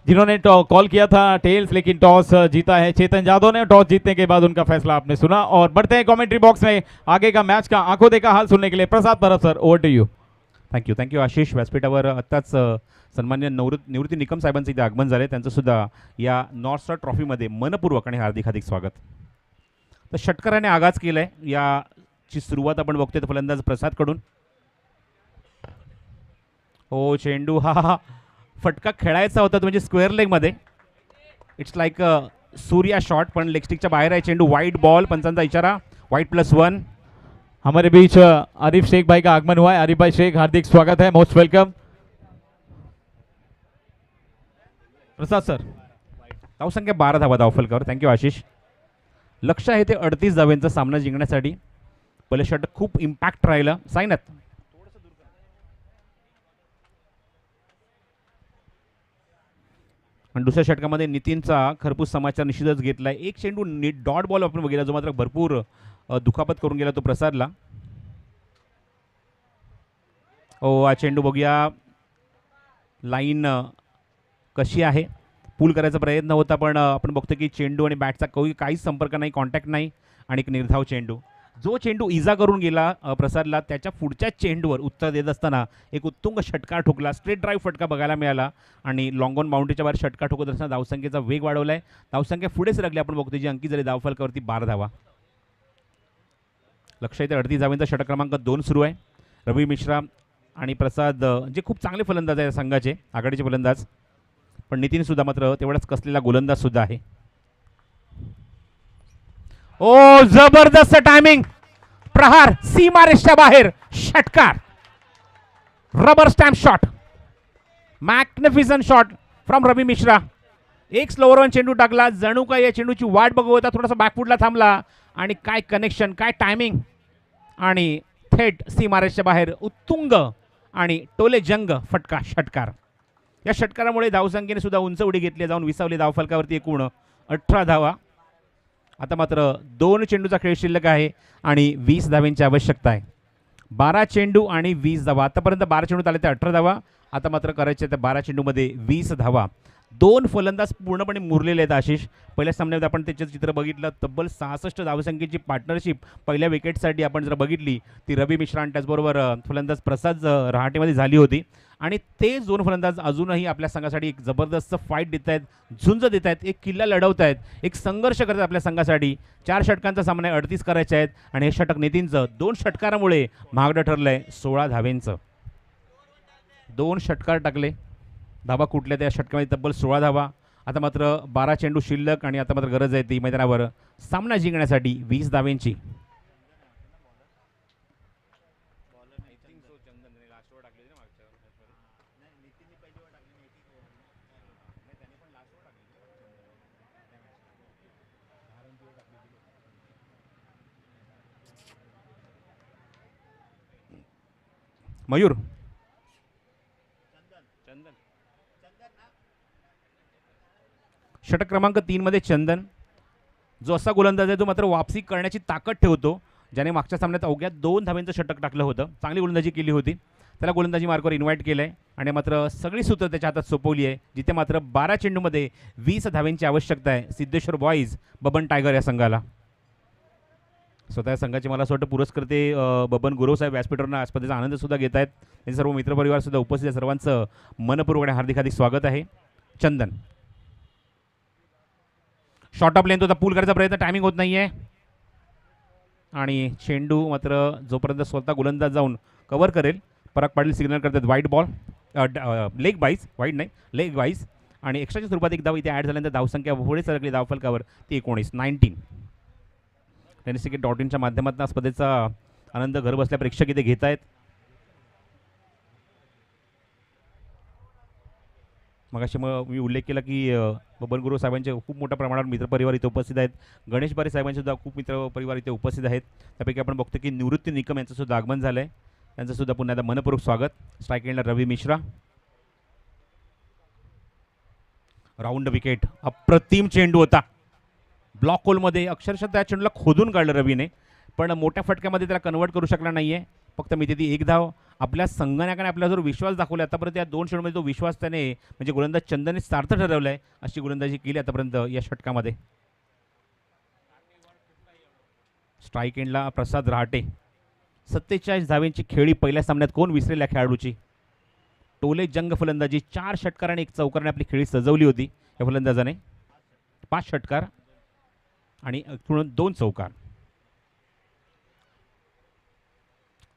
जिन्होंने कॉल किया था टेल्स, लेकिन टॉस जीता है चेतन जादव ने। टॉस जीतने के बाद उनका फैसला आपने सुना और बढ़ते हैं कमेंट्री बॉक्स में आगे का मैच का आंखों देखा हाल सुनने के लिए। Prasad Parab sir, over to you. Thank you Ashish. व्यासपीठावर आत्ताच सन्मान्य निवृत्ती निकम साहेबांचं इथे आगमन झाले. त्यांचं सुद्धा या नॉर्थ स्टार ट्रॉफीमध्ये मनपूर्वक आणि हार्दिक स्वागत. तर षटकाराने आगाज केलाय. याची सुरुवात आपण बघतोय फलंदाज प्रसादकडून. हो, चेंडू हा फटका खेळायचा होता, म्हणजे स्क्वेअर लेगमध्ये. इट्स लाईक सूर्या शॉट, पण लेगस्टिकच्या बाहेर आहे चेंडू. वाईट बॉल, पंचांचा इशारा. वाईट +1. हमारे बीच आरिफ शेख भाई का आगमन हुआ है। आरिफ भाई शेख, हार्दिक स्वागत है, मोस्ट वेलकम। प्रसाद सर, धावसंख्या 12 धावा धावफलकावर. थँक्यू आशिष. लक्ष आहे ते 38 धाव्यांचा सामना जिंकण्यासाठी. पहिले षटक खूप इम्पॅक्ट राहिलं. साईनाथ आणि दुसऱ्या षटकामध्ये नितीनचा खरपूस समाचार निश्चितच घेतलाय. एक चेंडू डॉट बॉल आपण बघितला, जो मात्र भरपूर दुखापत करून गेला तो प्रसादला. हा चेंडू बघूया, लाईन कशी आहे. पूल करायचा प्रयत्न होता, पण आपण बघतो की चेंडू आणि बॅटचा काहीच संपर्क नाही, कॉन्टॅक्ट नाही आणि एक निर्धाव चेंडू. जो चेंडू इजा करून गेला प्रसादला, त्याच्या पुढच्या चेंडूवर उत्तर देत असताना एक उत्तुंग षटकार ठोकला. स्ट्रेट ड्राईव्ह फटका बघायला मिळाला आणि लॉंग ऑन बाउंड्रीच्या बाहेर षटकार ठोकत असताना धावसंख्येचा वेग वाढवलाय. धावसंख्या पुढे सरकली. आपण बघतो जी अंकी झाली धावफलकावरती 12 धावा. लक्ष येते 38 धावांचा षटक क्रमांक 2 सुरू आहे. रवी मिश्रा आणि प्रसाद जे खूप चांगले फलंदाज आहे संघाचे, आघाडीचे फलंदाज, पण नितीन सुद्धा मात्र तेवढाच कसलेला गोलंदाज सुद्धा आहे. ओ, जबरदस्त टायमिंग. प्रहार सीमारेषच्या बाहेर षटकार. Rubber stamp shot, magnificent shot from Ravi Mishra. एक स्लोअर ऑन चेंडू टाकला, जणू काय या चेंडूची वाट बघत होता. थोडासा बॅकफुटला थांबला आणि काय कनेक्शन, काय टायमिंग, आणि थेट सीमारेषच्या बाहेर उत्तुंग आणि टोले जंग फटका षटकार. या षटकारामुळे धावसंख्येने सुद्धा उंच उडी घेतली, जाऊन विसावली धावफलकावरती एकूण 18 धावा. आता मात्र 2 चेंडूचा खेळ शिल्लक आहे आणि 20 धावांची आवश्यकता आहे. 12 चेंडू आणि 20 धावा. आतापर्यंत 12 चेंडू आले ते 18 धावा. आता मात्र करायचे त्या 12 चेंडूमध्ये 20 धावा. 2 फलंदाज पूर्णपणे मुरलेले आहेत आशिष. पहिल्या सामन्यामध्ये आपण त्याचं चित्र बघितलं, तब्बल 66 धावसंख्येची पार्टनरशिप पहिल्या विकेटसाठी आपण जर बघितली ती रवी मिश्रा आणि त्याचबरोबर फलंदाज प्रसाद रहाटेमध्ये झाली होती. आणि ते 2 फलंदाज अजूनही आपल्या संघासाठी एक जबरदस्त फाईट देत आहेत, झुंज देत आहेत, एक किल्ला लढवत आहेत, एक संघर्ष करत आहेत आपल्या संघासाठी. 4 षटकांचा सामना 38 करायचे आहेत आणि हे षटक नितीनचं 2 षटकारामुळे महागडं ठरलंय 16 धावेंचं. 2 षटकार टाकले, धावा कुठल्या त्या षटकामध्ये तब्बल 16 धावा. आता मात्र 12 चेंडू शिल्लक आणि आता मात्र गरज आहे ती मैदानावर सामना जिंकण्यासाठी 20 धावेंची. मयूर, षटक क्रमांक 3 मध्ये चंदन, जो असा गोलंदाज आहे जो मात्र वापसी करण्याची ताकद ठेवतो, ज्याने मागच्या सामन्यात अवघ्या 2 धावांचं षटक टाकलं होतं. चांगली गोलंदाजी केली होती, त्याला गोलंदाजी मार्कवर इन्व्हाइट केलं आहे आणि मात्र सगळी सूत्र त्याच्या हातात सोपवली आहे. जिथे मात्र 12 चेंडूमध्ये 20 धावांची आवश्यकता आहे सिद्धेश्वर बॉईज बबन टायगर या संघाला. स्वतः संघाचे मला असं वाटतं पुरस्कर्ते बबन गुरव साहेब व्यासपीठावर स्पर्धेचा आनंद सुद्धा घेत आहेत. त्यांचे सर्व मित्रपरिवार सुद्धा उपस्थित आहे. सर्वांचं मनपूर्वक हार्दिक स्वागत आहे. चंदन, शॉर्ट ऑफ लेंथ होता, पूल करायचा प्रयत्न, टायमिंग होत नाही आहे आणि चेंडू मात्र जोपर्यंत स्वतः गोलंदाज जाऊन कव्हर करेल, पराग पाटील सिग्नल करतात वाईट बॉल, लेग बाईज, वाईट नाही लेग बाईज, आणि एक्स्ट्राच्या स्वरूपात एक धाव इथे ॲड झाल्यानंतर धावसंख्या पुढे सरकली धावफलकावर ती 19 टेनिस क्रिकेट .inच्या माध्यमातून स्पर्धेचा आनंद घर बसल्या प्रेक्षक इथे घेत आहेत. मगाशी मी उल्लेख केला की बबन गुरु साहेबांचे खूप मोठ्या प्रमाणावर मित्रपरिवार इथे उपस्थित आहेत. गणेश बारे साहेबांचे सुद्धा खूप मित्रपरिवार इथे उपस्थित आहेत. त्यापैकी आपण बघतो की निवृत्ती निकम यांचं सुद्धा आगमन झालं आहे. त्यांचं सुद्धा पुन्हा एकदा मनपूर्वक स्वागत. स्ट्राईक एंडला रवी मिश्रा. राऊंड विकेट, अप्रतिम चेंडू होता. ब्लॉक होलमध्ये अक्षरशः त्या चेंडूला खोदून काढलं रवीने, पण मोठ्या फटक्यामध्ये त्याला कन्वर्ट करू शकला नाही आहे. फक्त मी तिथे 1 धाव आपल्या संगणकाने आपला जो विश्वास दाखवला आतापर्यंत या 2 चेंडूमध्ये तो विश्वास त्याने म्हणजे गोलंदाज चंदनने सार्थ ठरवलं आहे, अशी गोलंदाजी केली आतापर्यंत या षटकामध्ये. स्ट्राईक एंडला प्रसाद रहाटे. 47 धावेंची खेळी पहिल्या सामन्यात कोण विसरेल या खेळाडूची. टोले जंग फलंदाजी. 4 षटकार आणि 1 चौकारने आपली खेळी सजवली होती या फलंदाजाने. 5 षटकार आणि 2 चौकार.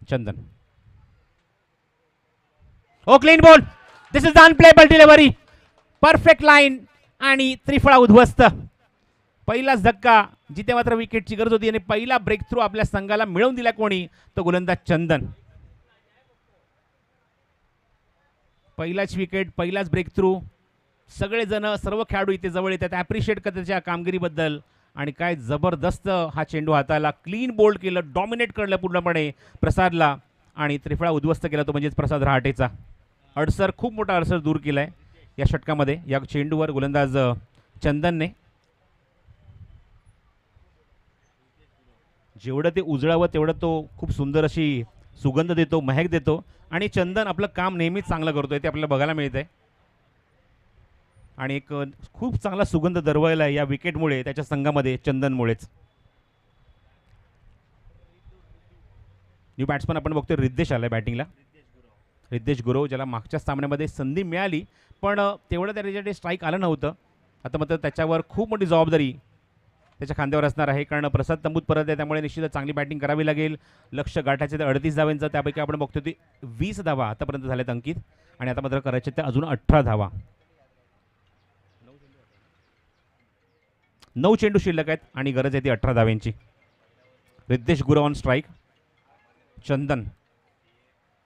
Chandan. Oh clean ball. This is unplayable delivery. Perfect line आणि त्रिफळा उद्ध्वस्त. पहिलाच धक्का जिथे मात्र विकेटची गरज होती आणि पहिला ब्रेक थ्रू आपल्या संघाला मिळवून दिला कोणी, तो गोलंदाज चंदन. पहिलाच विकेट, पहिलाच ब्रेक थ्रू. सगळेजण सर्व खेळाडू इथे जवळ येतात, ॲप्रिशिएट करतात त्याच्या कामगिरीबद्दल. आणि काय जबरदस्त हा चेंडू हाताला. क्लीन बोल्ड केलं, डॉमिनेट करलं पूर्णपणे प्रसादला आणि त्रिफळा उद्ध्वस्त केला तो म्हणजेच प्रसाद रहाटेचा. अडसर, खूप मोठा अडसर दूर केलाय या षटकामध्ये या चेंडूवर गोलंदाज चंदनने. जेवढं ते उजळावं तेवढं तो खूप सुंदर अशी सुगंध देतो, महक देतो. आणि चंदन आपलं काम नेहमीच चांगलं करतोय ते आपल्याला बघायला मिळतंय. आणि एक खूप चांगला सुगंध दरवळला आहे या विकेटमुळे, त्याच्या संघामध्ये चंदनमुळेच. न्यू बॅट्समन आपण बघतोय रिद्धेश आलाय बॅटिंगला. रिद्धेश गुरव, ज्याला मागच्या सामन्यामध्ये संधी मिळाली पण तेवढं त्याच्यासाठी स्ट्राईक आलं नव्हतं. आता मात्र त्याच्यावर खूप मोठी जबाबदारी त्याच्या खांद्यावर असणार आहे, कारण प्रसाद तंबूत परत आहे, त्यामुळे निश्चितच चांगली बॅटिंग करावी लागेल. लक्ष गाठायचे ते 38 धावांचं, त्यापैकी आपण बघतोय ते 20 धावा आतापर्यंत झाल्यात अंकित. आणि आता मात्र करायचे ते अजून 18 धावा. 9 चेंडू शिल्लक आहेत आणि गरज आहे ती 18 धाव्यांची. Riddhesh Gurav on strike.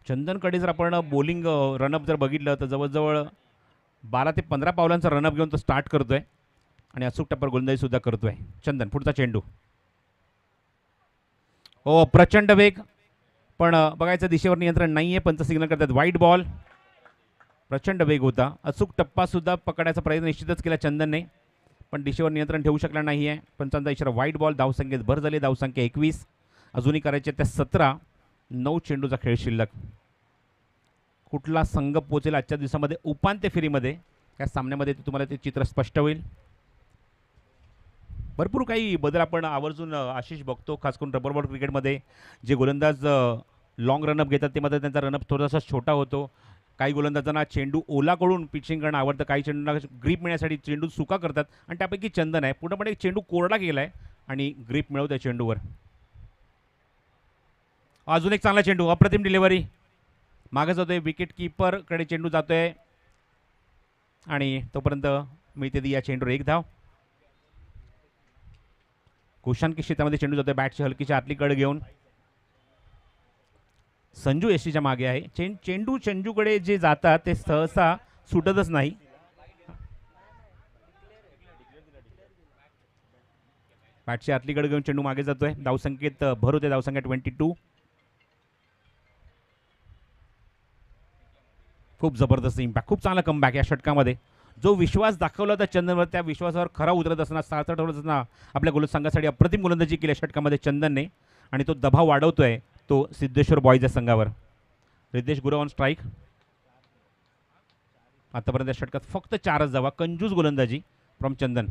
चंदनकडे जर आपण बॉलिंग रनअप जर बघितलं तर जवळजवळ 12 ते 15 पावलांचा रनअप घेऊन तो स्टार्ट करतोय आणि अचूक टप्पर गोलंदाजी सुद्धा करतोय चंदन. पुढचा चेंडू. ओ प्रचंड वेग, पण बघायचं दिशेवर नियंत्रण नाहीये. पंच सिग्नल करतात वाईट बॉल. प्रचंड वेग होता. अचूक टप्पा सुद्धा पकडायचा प्रयत्न निश्चितच केला चंदनने, पण दिशेवर नियंत्रण ठेवू शकला नाहीये. पंचांचा इशारा वाईट बॉल. धावसंख्येत भर झाली. धावसंख्या 21. अजूनही करायचे त्या 17. 9 चेंडूचा खेळ शिल्लक. कुठला संघ पोचेल आजच्या दिवसामध्ये उपांत्य फेरीमध्ये या सामन्यामध्ये तुम्हाला ते चित्र स्पष्ट होईल. भरपूर काही बदल आपण आवर्जून आशिष बघतो, खास करून रबर बॉल क्रिकेटमध्ये. जे गोलंदाज लॉंग रनअप घेतात ते मात्र त्यांचा रनअप थोडासा छोटा होतो. काही गोलंदाजांना चेंडू ओलाकडून पिचिंग करणं आवडतं, काही चेंडूंना ग्रीप मिळण्यासाठी चेंडू सुका करतात आणि त्यापैकी चंदन आहे. पूर्णपणे एक चेंडू कोरडा गेला आहे आणि ग्रीप मिळवतोय चेंडूवर. अजून एक चांगला चेंडू, अप्रतिम डिलिव्हरी. मागे जातोय, विकेट कीपरकडे चेंडू जातोय आणि तोपर्यंत मिळते ती या चेंडूवर 1 धाव. कुशांकी क्षेत्रामध्ये चेंडू जातोय बॅटची हलकीच्या आतली कड घेऊन. संजू यशीच्या मागे आहे. चेंडू संजूकडे जे जातात ते सहसा सुटतच नाही. बॅटची आतली कड घेऊन चेंडू मागे जातोय. धावसंख्येत भर होते, धावसंख्या 22. खूप जबरदस्त इम्पॅक्ट, खूप चांगला कमबॅक या षटकामध्ये. जो विश्वास दाखवला होता चंदनवर, त्या विश्वासावर खरा उतरत असताना, सार्थ ठरवत असताना आपल्या संघासाठी अप्रतिम गोलंदाजी केली षटकामध्ये चंदनने आणि तो दबाव वाढवतोय तो सिद्धेश्वर बॉयज या संघावर. Riddhesh Gurav on strike. आतापर्यंत या षटकात फक्त 4च धावा. कंजूस गोलंदाजी from Chandan.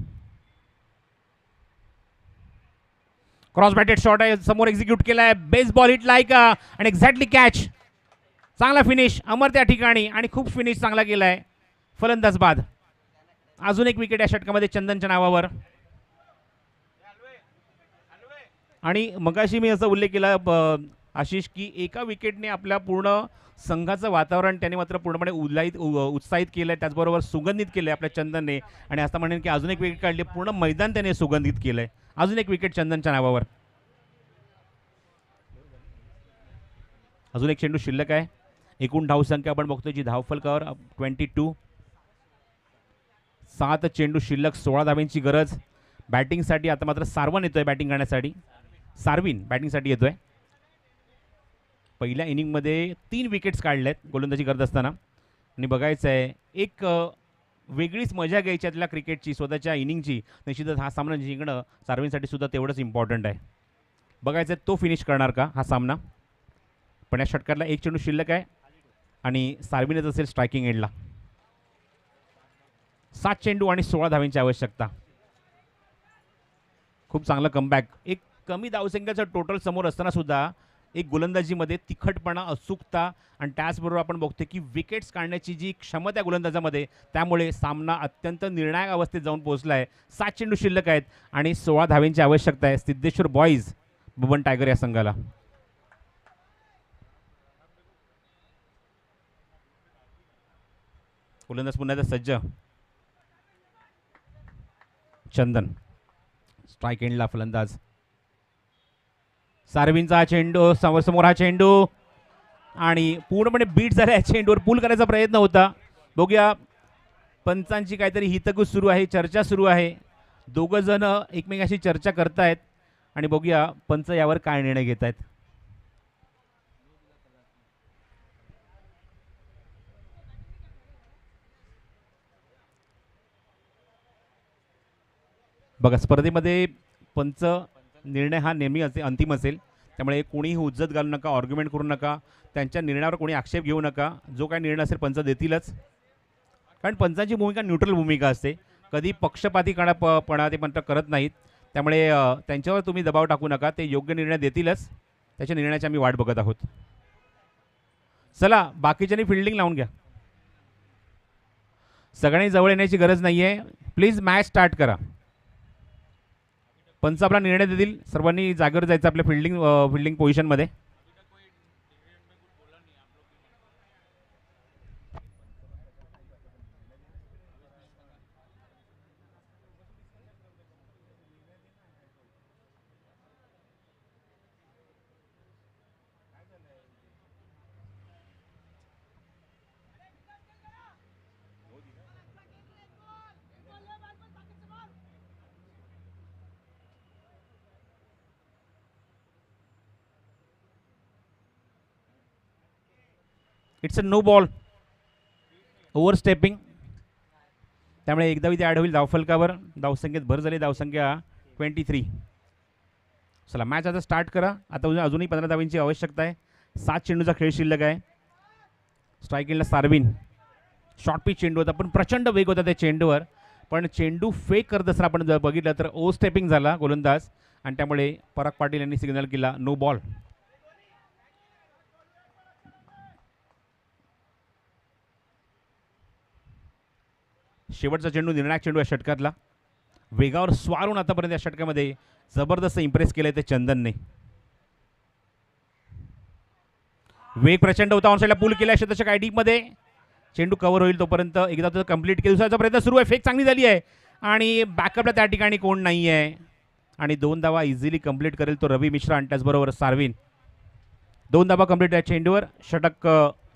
Cross batted shot आहे, समोर एक्झिक्यूट केलाय. बेस बॉल हिट लाईक आणि एक्झॅक्टली कॅच. चांगला फिनिश अमर त्या ठिकाणी आणि खूप फिनिश चांगला केलाय फलंदाज बाद. अजून एक विकेट या षटकामध्ये चंदनच्या नावावर. आणि मगाशी मी असा उल्लेख केला आशिष की एका विकेटने आपल्या पूर्ण संघाचं वातावरण त्याने मात्र पूर्णपणे उत्साहित केलंय, त्याचबरोबर सुगंधित केलंय आपल्या चंदनने. आणि असं म्हणेन की अजून एक विकेट काढली, पूर्ण मैदान त्याने सुगंधित केलंय. अजून एक विकेट चंदनच्या नावावर. अजून एक चेंडू शिल्लक आहे. एकूण धावसंख्या आपण बघतोय जी धावफलकावर 22. 7 चेंडू शिल्लक, 16 धाव्यांची गरज. बॅटिंगसाठी आता मात्र सारवन येतोय बॅटिंग करण्यासाठी. सार्विन बॅटिंगसाठी येतोय. पहिल्या इनिंगमध्ये 3 विकेट्स काढल्यात गोलंदाजी करत असताना. आणि बघायचं आहे एक वेगळीच मजा घ्यायची त्याला क्रिकेटची, स्वतःच्या इनिंगची. निश्चितच हा सामना जिंकणं सार्विनसाठी सुद्धा तेवढंच इम्पॉर्टंट आहे. बघायचं तो फिनिश करणार का हा सामना. पण या षटकातला एक चेंडू शिल्लक आहे आणि सार्विनच असेल स्ट्रायकिंग एंडला. 7 चेंडू आणि 16 धावांची आवश्यकता. खूप चांगलं कमबॅक. एक कमी धावसंख्याचं टोटल समोर असताना सुद्धा एक गोलंदाजीमध्ये तिखटपणा, अचूकता आणि त्याचबरोबर आपण बघतो की विकेट्स काढण्याची जी क्षमता आहे गोलंदाजामध्ये, त्यामुळे सामना अत्यंत निर्णायक अवस्थेत जाऊन पोहोचला आहे. 7 चेंडू शिल्लक आहेत आणि 16 धावांची आवश्यकता आहे सिद्धेश्वर बॉईज बबन टायगर या संघाला. गोलंदाज पुन्हा एकदा सज्ज. चंदन स्ट्राईक एंडला फलंदाज. सार्विनचा हा चेंडू समोर हा चेंडू आणि पूर्णपणे बीट झाला. या चेंडूवर पूल करायचा प्रयत्न होता. बघूया पंचांची काहीतरी हितगुज सुरू आहे, चर्चा सुरू आहे. दोघं जण एकमेकाशी चर्चा करतायत आणि बघूया पंच यावर काय निर्णय घेत आहेत. बघा स्पर्धेमध्ये पंच निर्णय हा नेहमी अंतिम असेल, त्यामुळे कोणीही हुज्जत घालू नका, आर्ग्युमेंट करू नका, त्यांच्या निर्णयावर कोणी आक्षेप घेऊ नका. जो काय निर्णय असेल पंच देतीलच, कारण पंचांची भूमिका न्यूट्रल भूमिका असते. कधी पक्षपातीपणा ते पंच करत नाहीत, त्यामुळे त्यांच्यावर तुम्ही दबाव टाकू नका. ते योग्य निर्णय देतीलच, त्याच्या निर्णयाची आम्ही वाट बघत आहोत. चला बाकीच्यांनी फिल्डिंग लावून घ्या. सगळ्यांनी जवळ येण्याची गरज नाही आहे. प्लीज मॅच स्टार्ट करा. पंच आपला निर्णय देतील. सर्वांनी जागेवर जायचं आपल्या फिल्डिंग पोझिशनमध्ये. It's a no ball. Overstepping, त्यामुळे एकदा इथे ॲड होईल धावफलकावर. धावसंख्येत भर झाली, धावसंख्या 23. चला मॅच आता स्टार्ट करा. आता अजूनही 15 धावांची आवश्यकता आहे. 7 चेंडूचा खेळ शिल्लक आहे. स्ट्राईक एंडला सार्विन. शॉर्ट पिच चेंडू होता, पण प्रचंड वेग होता त्या चेंडूवर. पण चेंडू फेक करत असताना आपण जर बघितलं तर ओव्हर स्टेपिंग झाला गोलंदाज, आणि त्यामुळे पराग पाटील यांनी सिग्नल केला नो बॉल. शेवटचा चेंडू निर्णायक चेंडू या षटकातला. वेगावर स्वारून आतापर्यंत या षटकामध्ये जबरदस्त इम्प्रेस केलंय ते चंदनने. वेग प्रचंड होता. ऑनसाईडला पूल केला शतक आयडीमध्ये. चेंडू कव्हर होईल तोपर्यंत एकदा तो कंप्लीट केला. दुसऱ्याचा प्रयत्न सुरू आहे. फेक चांगली झाली आहे आणि बॅकअपला त्या ठिकाणी कोण नाही आहे आणि 2 धावा इझिली कंप्लीट करेल तो रवी मिश्रा आणि त्याचबरोबर सार्विन. 2 धावा कंप्लीट आहे चेंडूवर. षटक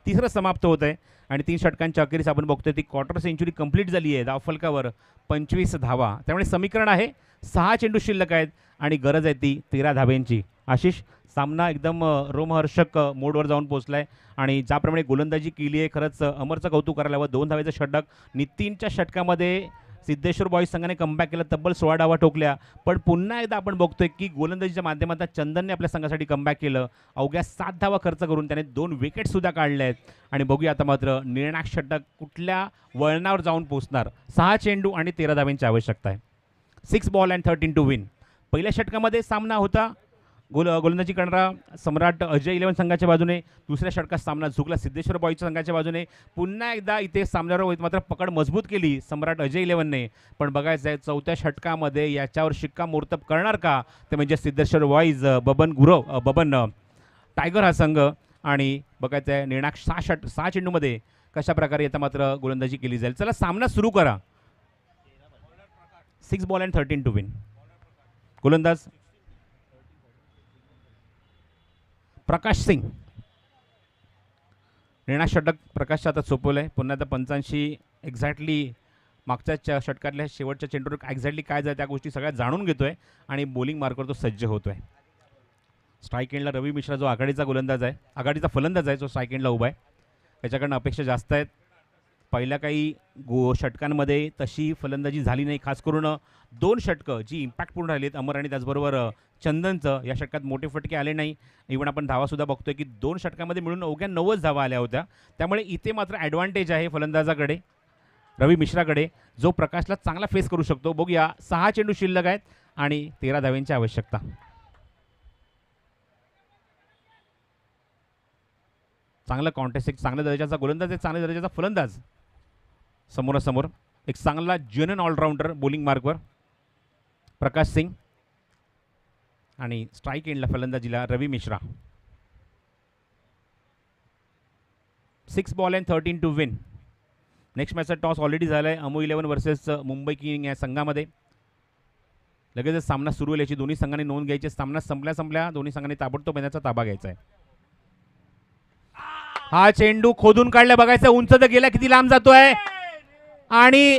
तिसरं समाप्त होत आहे आणि 3 षटकांच्या अखेरीस आपण बघतोय ती क्वार्टर सेंचुरी कंप्लीट झाली आहे. धावफलकावर 25 धावा. त्यामुळे समीकरण आहे 6 चेंडू शिल्लक आहेत आणि गरज आहे ती 13 धाब्यांची. आशिष, सामना एकदम रोमहर्षक मोडवर जाऊन पोहोचला आहे आणि ज्याप्रमाणे गोलंदाजी केली आहे खरंच अमरचं कौतुक करायला हवं. 2 धावेचं षटक. नितीनच्या षटकामध्ये सिद्धेश्वर बॉईज संघाने कमबॅक केला, तब्बल 16 धावा ठोकल्या. पण पुन्हा एकदा आपण बघतोय की गोलंदाजीच्या माध्यमातून चंदनने आपल्या संघासाठी कमबॅक केलं. अवघ्या 7 धावा खर्च करून त्याने 2 विकेटसुद्धा काढल्या आहेत. आणि बघूया आता मात्र निर्णायक षटक कुठल्या वळणावर जाऊन पोहोचणार. 6 चेंडू आणि 13 धाव्यांची आवश्यकता आहे. 6 बॉल अँड 13 टू विन. पहिल्या षटकामध्ये सामना होता गोलंदाजी करणारा सम्राट अजय 11 संघाच्या बाजूने. दुसऱ्या षटकात सामना झुकला सिद्धेश्वर बॉईजच्या संघाच्या बाजूने. पुन्हा एकदा इथे सामन्यावर मात्र पकड मजबूत केली सम्राट अजय 11ने. पण बघायचं आहे चौथ्या षटकामध्ये याच्यावर शिक्कामोर्तब करणार का, ते म्हणजे सिद्धेश्वर बॉईज बबन टायगर हा संघ. आणि बघायचं आहे निर्णायक 6 चेंडूमध्ये कशा प्रकारे आता मात्र गोलंदाजी केली जाईल. चला सामना सुरू करा. 6 बॉल अँड 13 टू विन. गोलंदाज प्रकाश सिंग. निर्णायक षटक प्रकाशचं आता सोपवलं आहे. पुन्हा आता पंचांशी एक्झॅक्टली मागच्या षटकातल्या शेवटच्या चेंडूवर एक्झॅक्टली काय झालं त्या गोष्टी सगळ्या जाणून घेतोय आणि बॉलिंग मार्कवर तो सज्ज होतोय. स्ट्राईक एंडला रवी मिश्रा जो आघाडीचा फलंदाज आहे, जो स्ट्राईक एंडला उभा आहे, त्याच्याकडनं अपेक्षा जास्त आहेत. पहिल्या काही षटकांमध्ये तशी फलंदाजी झाली नाही, खास करून 2 षटकं जी इम्पॅक्टपूर्ण राहिलीत अमर आणि त्याचबरोबर चंदनचं या षटकात मोठे फटके आले नाही. इव्हन आपण धावासुद्धा बघतोय की 2 षटकामध्ये मिळून अवघ्या 90 धावा आल्या होत्या. त्यामुळे इथे मात्र ॲडव्हान्टेज आहे फलंदाजाकडे, रवी मिश्राकडे, जो प्रकाशला चांगला फेस करू शकतो. बघूया, 6 चेंडू शिल्लक आहेत आणि 13 धाव्यांची आवश्यकता. चांगला कॉन्टेस्ट, एक चांगल्या दर्जाचा गोलंदाज, एक चांगल्या दर्जाचा फलंदाज समोरासमोर. एक चांगला जेन्युइन ऑलराऊंडर बॉलिंग मार्कवर प्रकाश सिंग आणि स्ट्राईक एंडला फलंदाजीला Ravi Mishra. 6 ball and 13 to win. Next मॅचचा टॉस ऑलरेडी झाला आहे अमो 11 वर्सेस मुंबई किंग या संघामध्ये. लगेचच सामना सुरू होईल याची दोन्ही संघांनी नोंद घ्यायची. सामना संपल्या दोन्ही संघांनी ताबडतोब येण्याचा ताबा घ्यायचा आहे. हा चेंडू खोदून काढला, बघायचं उंच तर गेला, किती लांब जातोय आणि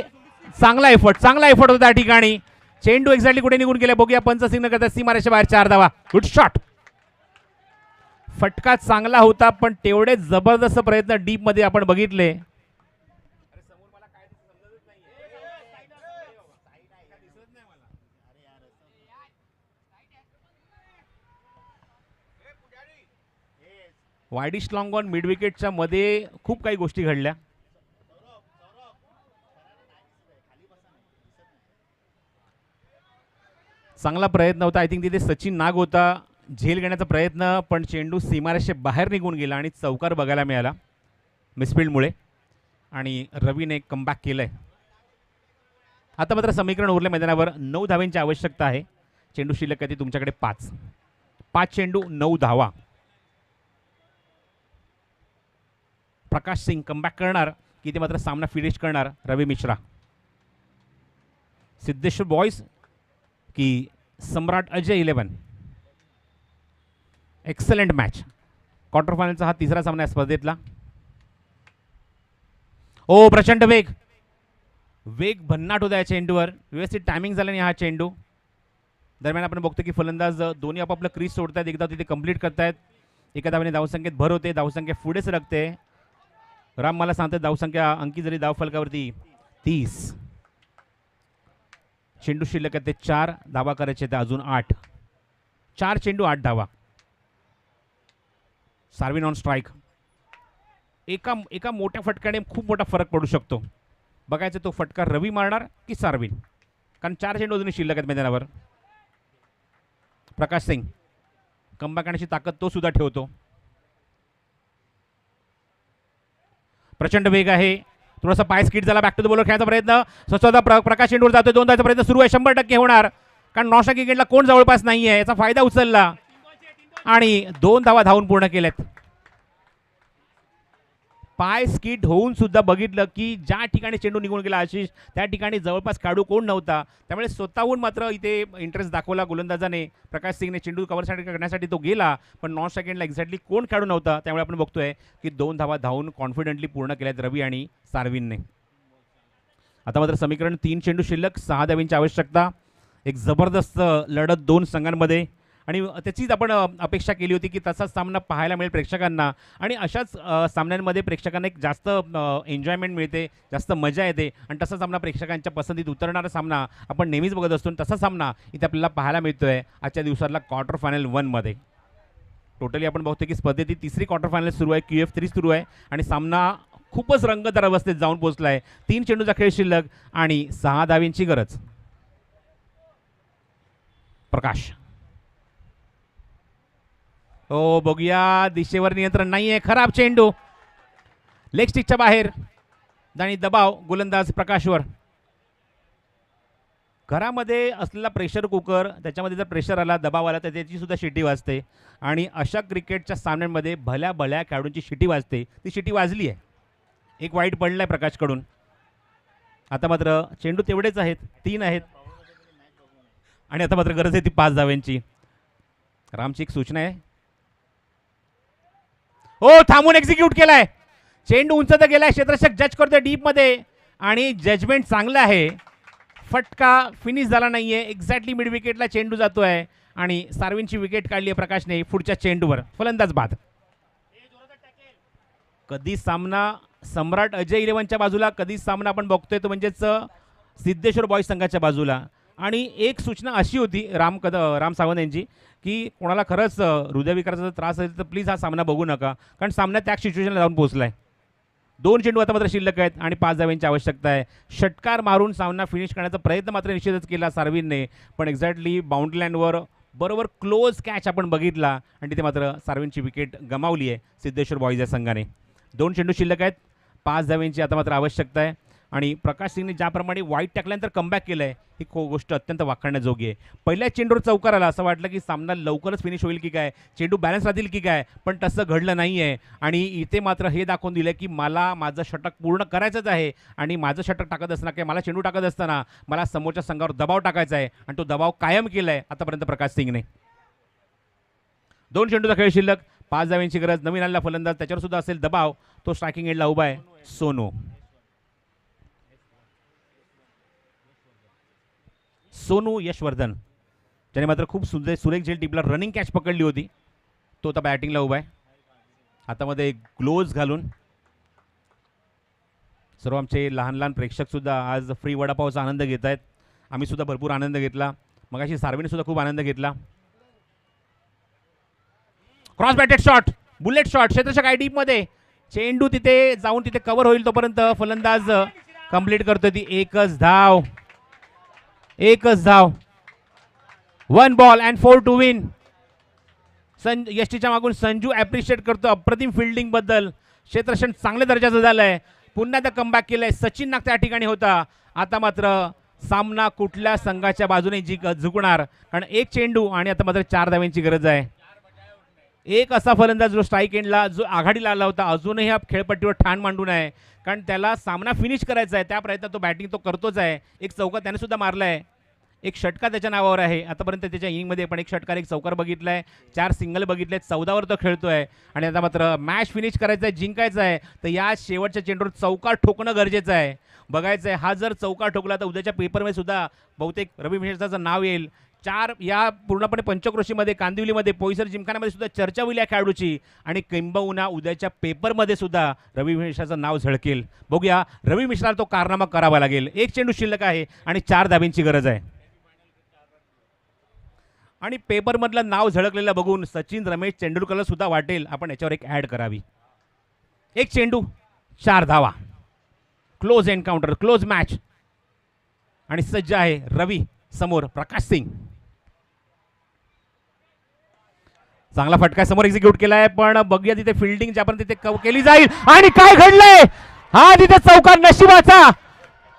चांगला एफर्ट होता त्या ठिकाणी. चेंडू एक्झॅक्टली कुठे निघून गेला बघूया. पंच सिंग न करता सीमारेषेच्या बाहेर 4 धावा. Good shot. फटका चांगला होता पण तेवढे जबरदस्त प्रयत्न डीप मध्ये आपण बघितले. वायडिश लॉंग ऑन मिड विकेटच्या मध्ये खूप काही गोष्टी घडल्या. चांगला प्रयत्न होता. आय थिंक तिथे सचिन नाग होता, झेल घेण्याचा प्रयत्न, पण चेंडू सीमारेषे बाहेर निघून गेला आणि चौकार बघायला मिळाला मिसफिल्डमुळे आणि रवीने कमबॅक केलंय. आता मात्र समीकरण उरले मैदानावर. 9 धावांची आवश्यकता आहे. चेंडू शिल्लक आहे तुमच्याकडे 5 चेंडू 9 धावा. प्रकाश सिंग कमबॅक करणार की ते मात्र सामना फिनिश करणार रवी मिश्रा. सिद्धेश्वर बॉयज की सम्राट अजय 11. Excellent match. क्वार्टर फायनलचा हा तिसरा सामना आहे स्पर्धेतला. ओ प्रचंड वेग भन्नाट होता या चेंडूवर. व्यवस्थित टायमिंग झालं नाही हा चेंडू. दरम्यान आपण बघतो की फलंदाज दोन्ही आपापलं क्रीज सोडतात, एकदा तिथे कंप्लीट करतायत. एका धावेने धावसंख्येत भर होते, धावसंख्या पुढे सरकते. राम मला सांगते धावसंख्या अंकी जरी धावफलकावरती 30. चेंडू शिल्लक आहे ते 4 धावा करायचे ते अजून 8. 4 चेंडू 8 धावा. सार्विन ऑन स्ट्राईक. एका मोठ्या फटक्याने खूप मोठा फरक पडू शकतो. बघायचं तो फटका रवी मारणार की सार्विन, कारण 4 चेंडू अजून शिल्लक आहेत मैदानावर. प्रकाश सिंग कमबॅक करण्याची ताकद तो सुद्धा ठेवतो. प्रचंड वेग आहे. थोडासा पाय स्किट झाला. बॅक टू द बॉलर खेळायचा प्रयत्न. स्वतः प्रकाश चेंडूवर जातोय. 2 धावांचा प्रयत्न सुरू आहे. 100% होणार, कारण नॉन स्ट्राईक विकेटला कोण जवळपास नाहीये. याचा फायदा उचलला आणि 2 धावा धावून पूर्ण केल्यात. पाय स्किट होऊन सुद्धा बघितलं की ज्या ठिकाणी चेंडू निघून गेला आशिष त्या ठिकाणी जवळपास काढू कोण नव्हता. त्यामुळे स्वतःहून मात्र इथे इंटरेस्ट दाखवला गोलंदाजाने. प्रकाश सिंगने चेंडू कव्हरसाठी करण्यासाठी तो गेला, पण नॉन सेकंडला एक्झॅक्टली कोण काढू नव्हता. त्यामुळे आपण बघतोय की 2 धावा धावून कॉन्फिडेंटली पूर्ण केल्यात रवी आणि सार्विनने. आता मात्र समीकरण 3 चेंडू शिल्लक 6 धावांची आवश्यकता. एक जबरदस्त लढत 2 संघांमध्ये आणि त्याचीच आपण अपेक्षा केली होती की तसाच सामना पाहायला मिळेल प्रेक्षकांना. आणि अशाच सामन्यांमध्ये प्रेक्षकांना एक जास्त एन्जॉयमेंट मिळते, जास्त मजा येते आणि तसा सामना प्रेक्षकांच्या पसंतीत उतरणारा सामना आपण नेहमीच बघत असतो. तसा सामना इथे आपल्याला पाहायला मिळतोय आजच्या दिवसातला क्वार्टर फायनल 1 मध्ये. टोटली आपण बघतो की स्पर्धेची 3री क्वार्टर फायनल सुरू आहे, QF3 सुरू आहे आणि सामना खूपच रंगतदार अवस्थेत जाऊन पोहोचला आहे. 3 चेंडूचा खेळ शिल्लक आणि 6 धावांची गरज. प्रकाश हो बघूया, दिशेवर नियंत्रण नाहीये. खराब चेंडू लेग स्टिकच्या बाहेर आणि दबाव गोलंदाज प्रकाशवर. घरामध्ये असलेला प्रेशर कुकर, त्याच्यामध्ये जर प्रेशर आला, दबाव आला तर त्याची सुद्धा शिटी वाजते आणि अशा क्रिकेटच्या सामन्यांमध्ये भल्या भल्या खेळाडूंची शिटी वाजते. ती शिटी वाजली आहे. एक वाईट पडलाय प्रकाशकडून. आता मात्र चेंडू तेवढेच आहेत, 3 आहेत आणि आता मात्र गरज आहे ती 5 धाव्यांची. रामची एक सूचना आहे. हो थांबून एक्झिक्यूट केलाय. चेंडू उंच तर गेलाय. क्षेत्ररक्षक जज करतोय डीप मध्ये आणि जजमेंट चांगलं आहे. फटका फिनिश झाला नाहीये. एक्झॅक्टली मिड विकेटला चेंडू जातोय आणि सार्विनची विकेट काढली आहे प्रकाशने पुढच्या चेंडूवर. फलंदाज बाद. कधी सामना सम्राट अजय इलेव्हनच्या बाजूला कधीच सामना आपण बघतोय तो म्हणजेच सिद्धेश्वर बॉईज संघाच्या बाजूला. आणि एक सूचना अशी होती राम सावंत यांची की कोणाला खरंच हृदयविकाराचा त्रास असेल तर प्लीज हा सामना बघू नका, कारण सामना त्याच सिच्युएशनला जाऊन पोहोचला आहे. 2 चेंडू आता मात्र शिल्लक आहेत आणि 5 धाव्यांची आवश्यकता आहे. षटकार मारून सामना फिनिश करण्याचा प्रयत्न मात्र निश्चितच केला सार्विनने, पण एक्झॅक्टली बाउंड्री लाईनवर बरोबर क्लोज कॅच आपण बघितला आणि तिथे मात्र सार्विनची विकेट गमावली आहे सिद्धेश्वर बॉईज या संघाने. 2 चेंडू शिल्लक आहेत, 5 धाव्यांची आता मात्र आवश्यकता आहे. आणि प्रकाश सिंगने ज्याप्रमाणे वाईट टाकल्यानंतर कमबॅक केलं आहे ही गोष्ट अत्यंत वाखाणण्याजोगी आहे. पहिल्या चेंडूवर चौकार आला, असं वाटलं की सामना लवकरच फिनिश होईल की काय, चेंडू बॅलन्स राहतील की काय, पण तसं घडलं नाही आहे. आणि इथे मात्र हे दाखवून दिलं की मला माझं षटक पूर्ण करायचंच आहे आणि माझं षटक टाकत असताना काय मला चेंडू टाकत असताना मला समोरच्या संघावर दबाव टाकायचा आहे आणि तो दबाव कायम केला आहे आतापर्यंत प्रकाश सिंगने. 2 चेंडूचा खेळ शिल्लक, 5 धाव्यांची गरज. नवीन आलेला फलंदाज त्याच्यावर सुद्धा असेल दबाव, तो स्ट्रायकिंग एंडला उभा आहे सोनू यशवर्धन, ज्याने मात्र खूप सुरेख झेल टिपला, रनिंग कॅच पकडली होती. तो आता बॅटिंगला उभा आहे हातामध्ये ग्लोव्ज घालून. सर्व आमचे लहान लहान प्रेक्षक सुद्धा आज फ्री वडापावचा आनंद घेत आहेत. आम्ही सुद्धा भरपूर आनंद घेतला, मगाशी सार्विने सुद्धा खूप आनंद घेतला. Cross batted shot, bullet shot, क्षेत्ररक्षक आय डीपमध्ये चेंडू तिथे जाऊन तिथे कव्हर होईल तोपर्यंत फलंदाज कंप्लीट करतोय ती एकच धाव. 1 बॉल अँड 4 टू विन. यष्टीच्या मागून संजू ॲप्रिशिएट करतो अप्रतिम फिल्डिंग बद्दल. क्षेत्ररक्षण चांगल्या दर्जाचं झालंय, पुन्हा एकदा कमबॅक केलंय. सचिन नाग त्या ठिकाणी होता. आता मात्र सामना कुठल्या संघाच्या बाजूने झुकणार, कारण 1 चेंडू आणि आता मात्र 4 धाव्यांची गरज आहे. एक असा फलंदाज जो स्ट्राईक एंडला जो आघाडीला आला होता अजूनही हा खेळपट्टीवर ठाण मांडून आहे, कारण त्याला सामना फिनिश करायचा आहे. त्या प्रयत्नात तो बॅटिंग तो करतोच आहे. एक चौकार त्याने सुद्धा मारला आहे, एक षटकार त्याच्या नावावर आहे. आतापर्यंत त्याच्या इनिंगमध्ये पण एक षटकार एक चौकार बघितला आहे, 4 सिंगल बघितले, 14वर तो खेळतोय. आणि आता मात्र मॅच फिनिश करायचं आहे, जिंकायचं आहे, तर या शेवटच्या चेंडूवर चौकार ठोकणं गरजेचं आहे. बघायचं आहे हा जर चौकार ठोकला तर उद्याच्या पेपरमध्ये सुद्धा बहुतेक रवी मिश्राचं नाव येईल. 4 या पूर्णपणे पंचक्रोशीमध्ये, कांदिवलीमध्ये, पोईसर जिमखान्यामध्ये सुद्धा चर्चा होईल या खेळाडूची आणि किंबहुना उद्याच्या पेपरमध्ये सुद्धा रवी मिश्राचं नाव झळकेल. बघूया रवी मिश्राला तो कारनामा करावा लागेल. 1 चेंडू शिल्लक आहे आणि 4 धाब्यांची गरज आहे. आणि पेपरमधलं नाव झळकलेलं बघून सचिन रमेश तेंडुलकरला सुद्धा वाटेल आपण याच्यावर एक ॲड करावी. 1 चेंडू 4 धावा, क्लोज एन्काउंटर, क्लोज मॅच. आणि सज्ज आहे रवी समोर प्रकाश सिंग. चांगला फटका समोर एक्झिक्यूट केलाय, पण बघूया तिथे फिल्डिंग ज्यापर्यंत तिथे केली जाईल. आणि काय घडलंय, हा तिथे चौकार नशिबाचा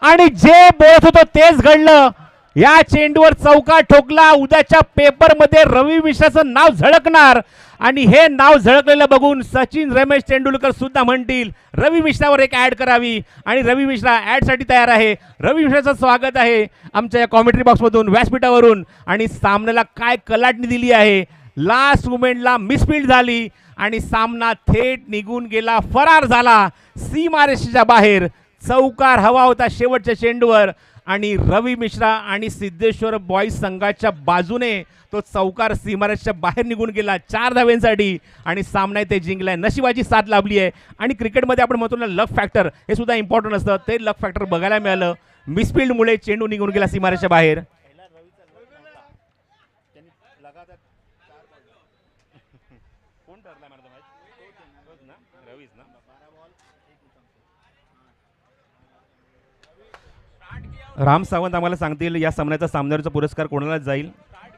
आणि जे बोलत होतो तेच घडलं. या चेंडूवर चौकार ठोकला. उद्याच्या पेपरमध्ये रवी मिश्राचं नाव झळकणार आणि हे नाव झळकलेलं बघून सचिन रमेश तेंडुलकर सुद्धा म्हणतील रवी मिश्रावर एक ॲड करावी. आणि रवी मिश्रा ॲडसाठी तयार आहे. रवी मिश्राचं स्वागत आहे आमच्या या कॉमेंट्री बॉक्समधून, व्यासपीठावरून. आणि सामन्याला काय कलाटणी दिली आहे. लास्ट मुमेंटला मिसफील्ड झाली आणि सामना थेट निघून गेला, फरार झाला सीमारेषेच्या बाहेर. चौकार हवा होता शेवटच्या चेंडूवर आणि रवी मिश्रा आणि सिद्धेश्वर बॉईज संघाच्या बाजूने तो चौकार सीमारेषेच्या बाहेर निघून गेला 4 धाव्यांसाठी आणि सामना ते जिंकलाय. नशिबाची साथ लाभली आहे. आणि क्रिकेटमध्ये आपण म्हणतो ना लक फॅक्टर, हे सुद्धा इम्पॉर्टंट असतं. ते लक फॅक्टर बघायला मिळालं. मिसफील्डमुळे चेंडू निघून गेला सीमारेषेच्या बाहेर. राम सावंत आम्हाला सांगतील या सामन्याचा सामन्यावरचा पुरस्कार कोणाला जाईल.